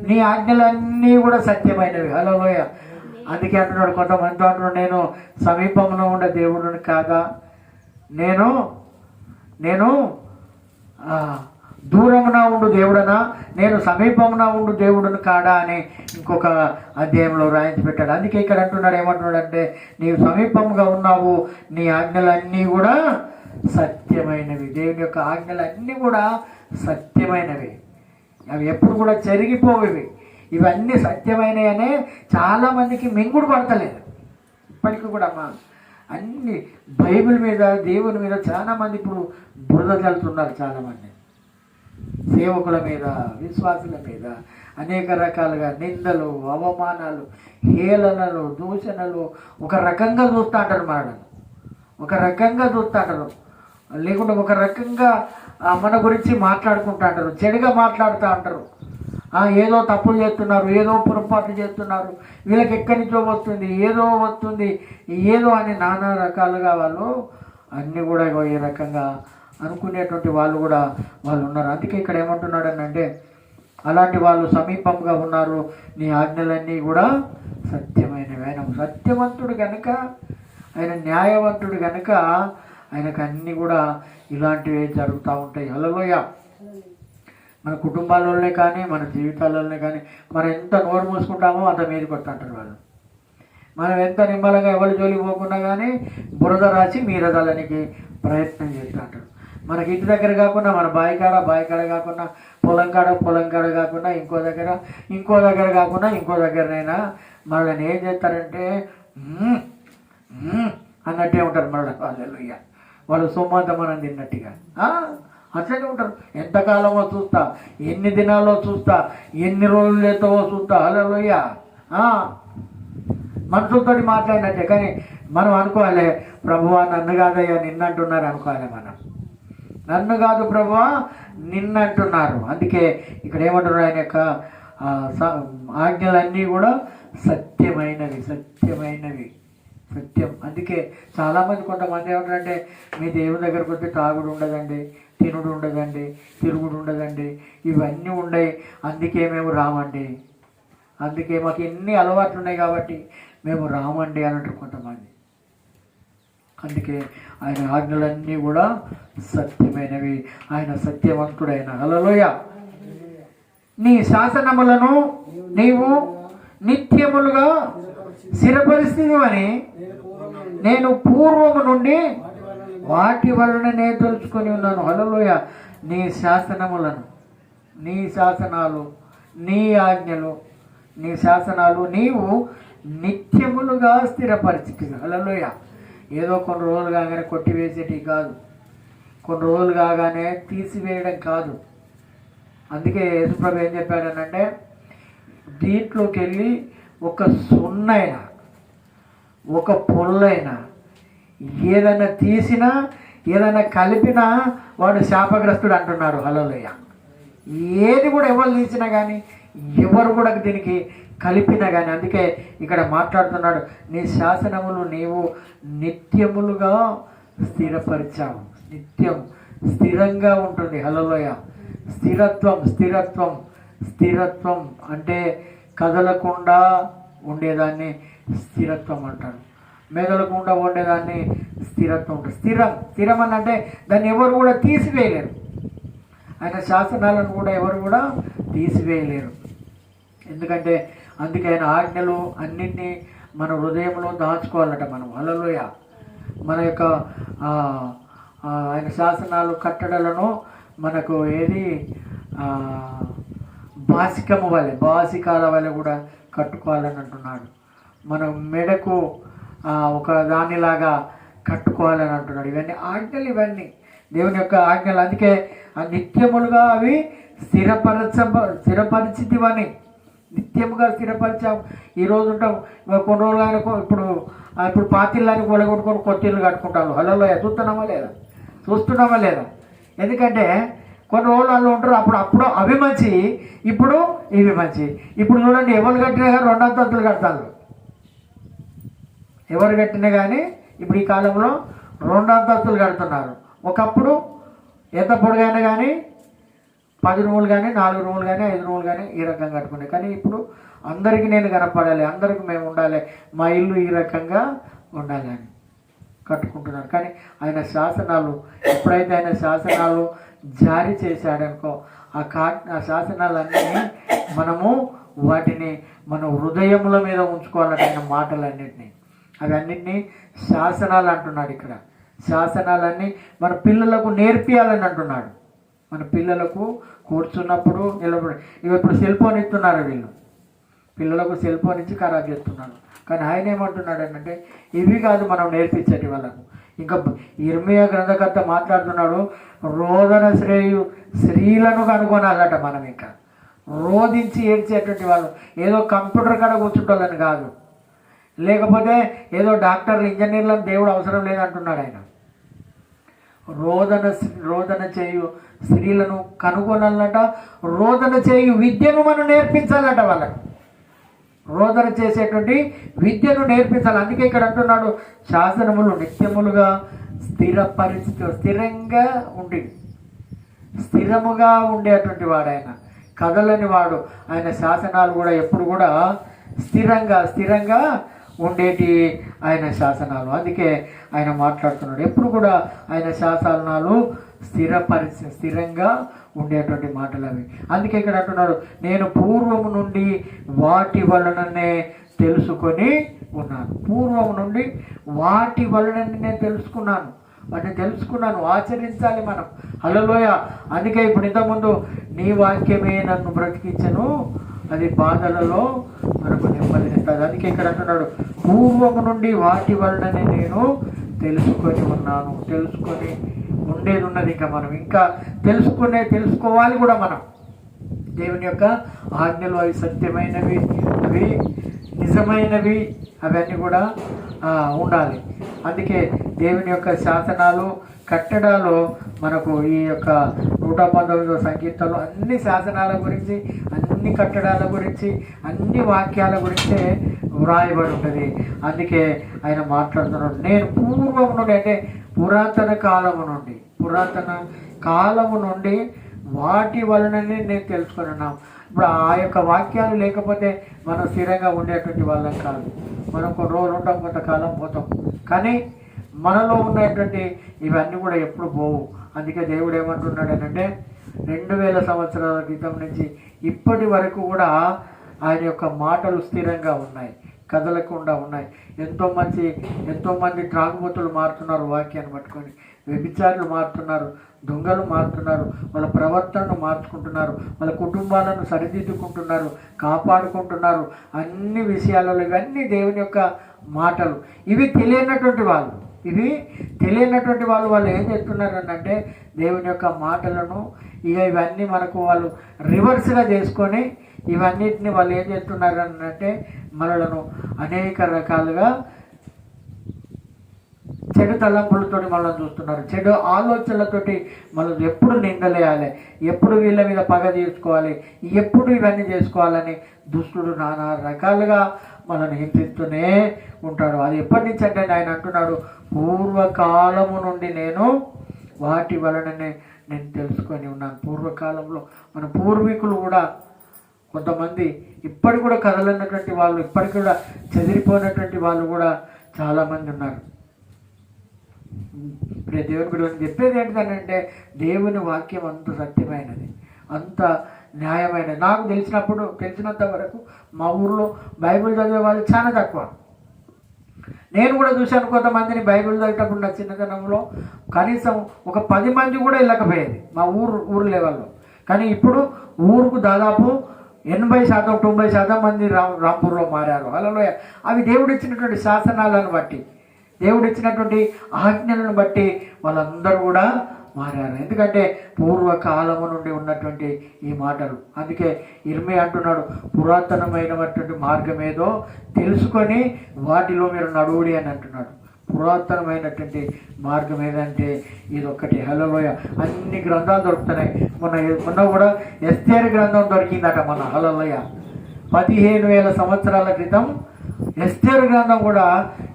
నీ ఆజ్ఞలన్నీ కూడా సత్యమైనవి. హల్లెలూయా. అందుకే అంటున్నాడు, కొంతమంది అంటున్నాడు, నేను సమీపంలో ఉండే దేవుడిని కాదా, నేను దూరమున ఉండు దేవుడనా, నేను సమీపమున ఉండు దేవుడును కాడా అని ఇంకొక అధ్యాయంలో రాయించి పెట్టాడు. అందుకే ఇక్కడ అంటున్నాడు, ఏమంటున్నాడు అంటే, నీవు సమీపముగా ఉన్నావు, నీ ఆజ్ఞలన్నీ కూడా సత్యమైనవి. దేవుని యొక్క ఆజ్ఞలన్నీ కూడా సత్యమైనవి. అవి ఎప్పుడు కూడా చెరిగిపోవేవి. ఇవన్నీ సత్యమైనయనే చాలామందికి మింగుడు పడతలేదు. ఇప్పటికీ కూడా అన్ని బైబిల్ మీద దేవుని మీద చాలామంది ఇప్పుడు బురద చల్లుతున్నారు. చాలామంది సేవకుల మీద, విశ్వాసుల మీద అనేక రకాలుగా నిందలు, అవమానాలు, హేళనలు, దూషణలు ఒక రకంగా చూస్తూ అంటారు. ఒక రకంగా చూస్తూ అంటారు, లేకుంటే ఒక రకంగా మన గురించి మాట్లాడుకుంటూ అంటారు, చెడుగా మాట్లాడుతూ అంటారు. ఏదో తప్పులు చేస్తున్నారు, ఏదో పొరపాటు చేస్తున్నారు, వీళ్ళకి ఎక్కడి నుంచో వస్తుంది, ఏదో వస్తుంది, ఏదో అని నానా రకాలుగా వాళ్ళు అన్నీ కూడా ఈ రకంగా అనుకునేటువంటి వాళ్ళు కూడా వాళ్ళు ఉన్నారు. అందుకే ఇక్కడ ఏమంటున్నాడు అంటే, అలాంటి వాళ్ళు సమీపంగా ఉన్నారు, నీ ఆజ్ఞలన్నీ కూడా సత్యమైనవి. ఆయన సత్యవంతుడు కనుక, ఆయన న్యాయవంతుడు కనుక ఆయనకు అన్నీ కూడా ఇలాంటివి జరుగుతూ ఉంటాయి. హల్లెలూయా. మన కుటుంబాలలోనే కానీ, మన జీవితాలలోనే కానీ మనం ఎంత నోరు మూసుకుంటామో అంత మీదకి వస్తుంటారు వాళ్ళు. మనం ఎంత నిమ్మలంగా ఎవరి జోలికి పోకుండా కానీ బురద రాసి మీరదానికి ప్రయత్నం చేస్తుంటారు. మనకి ఇంటి దగ్గర కాకుండా, మన బాయికాడ కాకుండా, పొలం కాడ కాకుండా, ఇంకో దగ్గర కాకుండా ఇంకో దగ్గరనైనా మనల్ని ఏం చేస్తారంటే అన్నట్టే ఉంటారు. మళ్ళీ హల్లెలూయా. వాళ్ళు సొమ్మంతా మనం తిన్నట్టుగా అట్లనే ఉంటారు. ఎంతకాలమో చూస్తా, ఎన్ని దినాల్లో చూస్తా, ఎన్ని రోజులు చేస్తావో చూస్తా. హల్లెలూయా. మనుషులతో మాట్లాడినట్టే. కానీ మనం అనుకోవాలి, ప్రభువా నన్ను కాదయ్యా నిన్నంటున్నారు అనుకోవాలి. మనం నన్ను కాదు ప్రభువా నిన్నంటున్నారు. అందుకే ఇక్కడ ఏమంటున్నారు, ఆయన యొక్క ఆజ్ఞలన్నీ కూడా సత్యమైనవి. సత్యం. అందుకే చాలామంది కొంతమంది ఏమంటారంటే, మీ దేవుని దగ్గరకు వస్తే తాగుడు ఉండదండి, తినుడు ఉండదండి, తిరుగుడు ఉండదండి, ఇవన్నీ ఉండయి, అందుకే మేము రామండి, అందుకే మాకు ఎన్ని అలవాట్లు ఉన్నాయి కాబట్టి మేము రామండి అని అంటారు కొంతమంది. అందుకే ఆయన ఆజ్ఞలన్నీ కూడా సత్యమైనవి. ఆయన సత్యవంతుడైన. హల్లెలూయా. నీ శాసనములను నీవు నిత్యములుగా స్థిరపరిస్థితివని నేను పూర్వము నుండి వాటి వలననే తెలుసుకొని ఉన్నాను. హల్లెలూయా. నీ శాసనములను, నీ శాసనాలు, నీ ఆజ్ఞలు, నీ శాసనాలు నీవు నిత్యములుగా స్థిరపరిచితివి. హల్లెలూయా. ఏదో కొన్ని రోజులు కాగానే కొట్టివేసేటి కాదు, కొన్ని రోజులు కాగానే తీసివేయడం కాదు. అందుకే యేసుప్రభు ఏం చెప్పాడనంటే, దీంట్లోకి వెళ్ళి ఒక సున్నైనా, ఒక పొల్లైనా, ఏదైనా తీసినా, ఏదైనా కలిపినా వాడు శాపగ్రస్తుడు అంటున్నారు. హల్లెలూయా. ఏది కూడా ఎవరు తీసినా కానీ, ఎవరు కూడా దీనికి కలిపినా కానీ, అందుకే ఇక్కడ మాట్లాడుతున్నాడు, నీ శాసనములు నీవు నిత్యములుగా స్థిరపరిచావు. నిత్యం స్థిరంగా ఉంటుంది. హల్లెలూయా. స్థిరత్వం అంటే కదలకుండా ఉండేదాన్ని స్థిరత్వం అంటారు. మెదలకుండా ఉండేదాన్ని స్థిరత్వం ఉంటుంది. స్థిరం అని అంటే దాన్ని ఎవరు కూడా తీసివేయలేరు. ఆయన శాసనాలను కూడా ఎవరు కూడా తీసివేయలేరు. ఎందుకంటే అందుకే ఆయన ఆజ్ఞలు అన్నింటినీ మన హృదయంలో దాచుకోవాలట మనం. హల్లెలూయా. మన యొక్క ఆయన శాసనాలు కట్టడలను మనకు బాసికాల వలె కూడా కట్టుకోవాలని అంటున్నాడు. మన మెడకు ఒక దానిలాగా కట్టుకోవాలని అంటున్నాడు. ఇవన్నీ ఆజ్ఞలు, ఇవన్నీ దేవుని యొక్క ఆజ్ఞలు. అందుకే నిత్యములుగా అవి స్థిరపరిచితివని, నిత్యముగా స్థిరపరిచాం. ఈరోజు ఉంటాం, కొన్ని రోజులు కానీ ఇప్పుడు పాతిళ్ళని కొలగొట్టుకొని కొత్త ఇల్లు కట్టుకుంటాను. హల్లెలూయా. చూస్తున్నామా లేదా? ఎందుకంటే కొన్ని రోజులు వాళ్ళు ఉంటారు, అప్పుడు అవి మంచి, ఇప్పుడు ఇవి మంచి. ఇప్పుడు చూడండి, ఎవరు కట్టినా కానీ 2 అంతస్తులు కడతారు. ఎవరు కట్టినా కానీ ఇప్పుడు ఈ కాలంలో 2 అంతస్తులు కడుతున్నారు. ఒకప్పుడు ఎంత పొడుగైనా కానీ 10 రూములు కానీ, 4 రూములు కానీ, 5 రూములు కానీ ఈ రకంగా కట్టుకునే. కానీ ఇప్పుడు అందరికీ నేను కనపడాలి, అందరికీ మేము ఉండాలి, మా ఇల్లు ఈ రకంగా ఉండాలి అని కట్టుకుంటున్నారు. కానీ ఆయన శాసనాలు, ఎప్పుడైతే ఆయన శాసనాలు జారీ చేశాడనుకో, ఆ శాసనాలన్నీ మనము వాటిని మన హృదయముల మీద ఉంచుకోవాలంటే ఆయన మాటలన్నింటినీ, అవన్నింటినీ శాసనాలు అంటున్నాడు ఇక్కడ. శాసనాలన్నీ మన పిల్లలకు నేర్పియాలని అంటున్నాడు. మన పిల్లలకు కూర్చున్నప్పుడు నిలబడి, ఇప్పుడు సెల్ ఫోన్ ఇస్తున్నారు వీళ్ళు. పిల్లలకు సెల్ ఫోన్ ఇచ్చి ఖరాబ్ చేస్తున్నాడు. కానీ ఆయన ఏమంటున్నాడు అంటే ఇవి కాదు మనం నేర్పించేటి వాళ్ళకు. ఇంకా ఇర్మియా గ్రంథకర్త మాట్లాడుతున్నాడు, రోదన శ్రేయు స్త్రీలను కనుగొనాలట. మనం ఇంకా రోధించి ఏడ్చేటువంటి వాళ్ళు ఏదో కంప్యూటర్ కాడ కూర్చుంటాలని కాదు, లేకపోతే ఏదో డాక్టర్లు ఇంజనీర్లను దేవుడు అవసరం లేదంటున్నాడు ఆయన. రోదన చేయు స్త్రీలను కనుగొనాలట, రోదన చేయు విద్యను మనం నేర్పించాలట. వాళ్ళకు రోదన చేసేటువంటి విద్యను నేర్పించాలి. అందుకే ఇక్కడ అంటున్నాడు, శాసనములు నిత్యములుగా స్థిరముగా ఉండేటువంటి వాడు ఆయన, కదలని వాడు. ఆయన శాసనాలు కూడా ఎప్పుడు కూడా స్థిరంగా ఉండేటి ఆయన శాసనాలు. అందుకే ఆయన మాట్లాడుతున్నాడు, ఎప్పుడు కూడా ఆయన శాసనాలు స్థిరంగా ఉండేటువంటి మాటలు అవి. అందుకే ఇక్కడ అంటున్నాడు, నేను పూర్వము నుండి వాటి వలననే తెలుసుకొని ఉన్నాను. పూర్వము నుండి వాటి వలననే నేను తెలుసుకున్నాను, వాటిని తెలుసుకున్నాను. ఆచరించాలి మనం. హల్లెలూయా. అందుకే ఇప్పుడు ఇంతకుముందు నీ వాక్యమే నన్ను బ్రతికించను, అది బాధలలో మనకు నెమ్మదినిస్తుంది. అందుకే ఇక్కడ అంటున్నాడు, పూర్వము నుండి వాటి వలననే నేను తెలుసుకొని ఉన్నాను. తెలుసుకొని ఉండేది ఉన్నది. ఇంకా మనం ఇంకా తెలుసుకోవాలి కూడా మనం. దేవుని యొక్క ఆజ్ఞలు అవి సత్యమైనవి, అవి నిజమైనవి, అవన్నీ కూడా ఉండాలి. అందుకే దేవుని యొక్క శాసనాలు కట్టడాలు మనకు ఈ యొక్క 119వ సంకీర్తనలో అన్ని శాసనాల గురించి, అన్ని కట్టడాల గురించి, అన్ని వాక్యాల గురించే వ్రాయబడి ఉంటుంది. అందుకే ఆయన మాట్లాడుతున్నాడు, నేను పూర్వం నుండి అంటే పురాతన కాలము నుండి వాటి వలననే నేను తెలుసుకున్నాను. ఇప్పుడు ఆ యొక్క వాక్యాలు లేకపోతే మనం స్థిరంగా ఉండేటువంటి వాళ్ళం కాదు. మనం కొన్ని రోజులు ఉంటాం, కొంతకాలం పోతాం, కానీ మనలో ఉన్నటువంటి ఇవన్నీ కూడా ఎప్పుడు పోవు. అందుకే దేవుడు ఏమంటున్నాడు అంటే 2000 సంవత్సరాల క్రితం నుంచి ఇప్పటి వరకు కూడా ఆయన యొక్క మాటలు స్థిరంగా ఉన్నాయి, కదలకుండా ఉన్నాయి. ఎంతోమంది త్రాగుబోతులు మారుతున్నారు, వాక్యాన్ని పట్టుకొని వ్యభిచారులు మారుతున్నారు, దొంగలు మారుతున్నారు, వాళ్ళ ప్రవర్తనను మార్చుకుంటున్నారు, వాళ్ళ కుటుంబాలను సరిదిద్దుకుంటున్నారు, కాపాడుకుంటున్నారు. అన్ని విషయాలలో ఇవన్నీ దేవుని యొక్క మాటలు. ఇవి తెలియనటువంటి వాళ్ళు ఏం చేస్తున్నారు అంటే దేవుని యొక్క మాటలను ఇవన్నీ మనకు వాళ్ళు రివర్స్గా చేసుకొని ఇవన్నిటిని వాళ్ళు ఏం చేస్తున్నారు అంటే మనలను అనేక రకాలుగా చెడు తలంపులతోటి మనల్ని చూస్తున్నారు, చెడు ఆలోచనలతోటి మనం ఎప్పుడు నిందలేయాలి, ఎప్పుడు వీళ్ళ మీద పగ తీర్చుకోవాలి, ఎప్పుడు ఇవన్నీ చేసుకోవాలని దుష్టుడు నానా రకాలుగా మనల్ని హింసిస్తూనే ఉంటాడు. అది ఎప్పటి నుంచి అంటే ఆయన అంటున్నాడు, పూర్వకాలము నుండి నేను వాటి వలననే నేను తెలుసుకొని ఉన్నాను. పూర్వకాలంలో మన పూర్వీకులు కూడా కొంతమంది ఇప్పటికి కూడా కదలన్నటువంటి వాళ్ళు, ఇప్పటికి కూడా చెదిరిపోయినటువంటి వాళ్ళు కూడా చాలామంది ఉన్నారు. ఇప్పుడు దేవుని గురించి చెప్పేది ఏంటంటే దేవుని వాక్యం అంత సత్యమైనది, అంత న్యాయమైనది. నాకు తెలిసినంత వరకు మా ఊర్లో బైబిల్ చదివే వాళ్ళు చాలా తక్కువ. నేను కూడా చూశాను కొంతమందిని బైబిల్ చదివేటప్పుడు నా చిన్నతనంలో కనీసం ఒక 10 మంది కూడా వెళ్ళకపోయేది మా ఊరు లెవెల్లో. కానీ ఇప్పుడు ఊరుకు దాదాపు 80% 90% మంది రాంపూర్లో మారారు. హల్లెలూయా. అవి దేవుడిచ్చినటువంటి శాసనాలను బట్టి, దేవుడిచ్చినటువంటి ఆజ్ఞలను బట్టి వాళ్ళందరూ కూడా మారారు. ఎందుకంటే పూర్వకాలము నుండి ఉన్నటువంటి ఈ మాటలు. అందుకే ఇర్మియా అంటున్నాడు, పురాతనమైనటువంటి మార్గం ఏదో తెలుసుకొని వాటిలో మీరు నడువుడి అని అంటున్నాడు. పురాతనమైనటువంటి మార్గం ఏదంటే ఇది ఒక్కటి. హల్లెలూయా. అన్ని గ్రంథాలు దొరుకుతున్నాయి. మొన్న కూడా ఎస్తేరు గ్రంథం దొరికిందట మన. హల్లెలూయా. 15,000 సంవత్సరాల క్రితం ఎస్తేరు గ్రంథం కూడా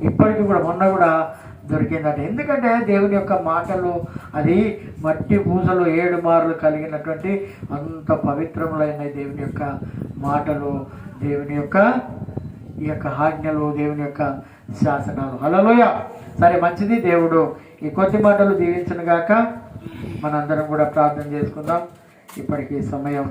ఇప్పటికీ కూడా మొన్న కూడా దొరికిందట. ఎందుకంటే దేవుని యొక్క మాటలు అది మట్టి పూసలు 7 మార్లు కలిగినటువంటి అంత పవిత్రములైన దేవుని యొక్క మాటలు, దేవుని యొక్క ఈ యొక్క ఆజ్ఞలు, దేవుని యొక్క శాసనాలు. హల్లెలూయా. సరే, మంచిది. దేవుడు ఈ కొద్ది మాటలు దీవించును గాక. మనందరం కూడా ప్రార్థన చేసుకుందాం. ఇప్పటికీ సమయం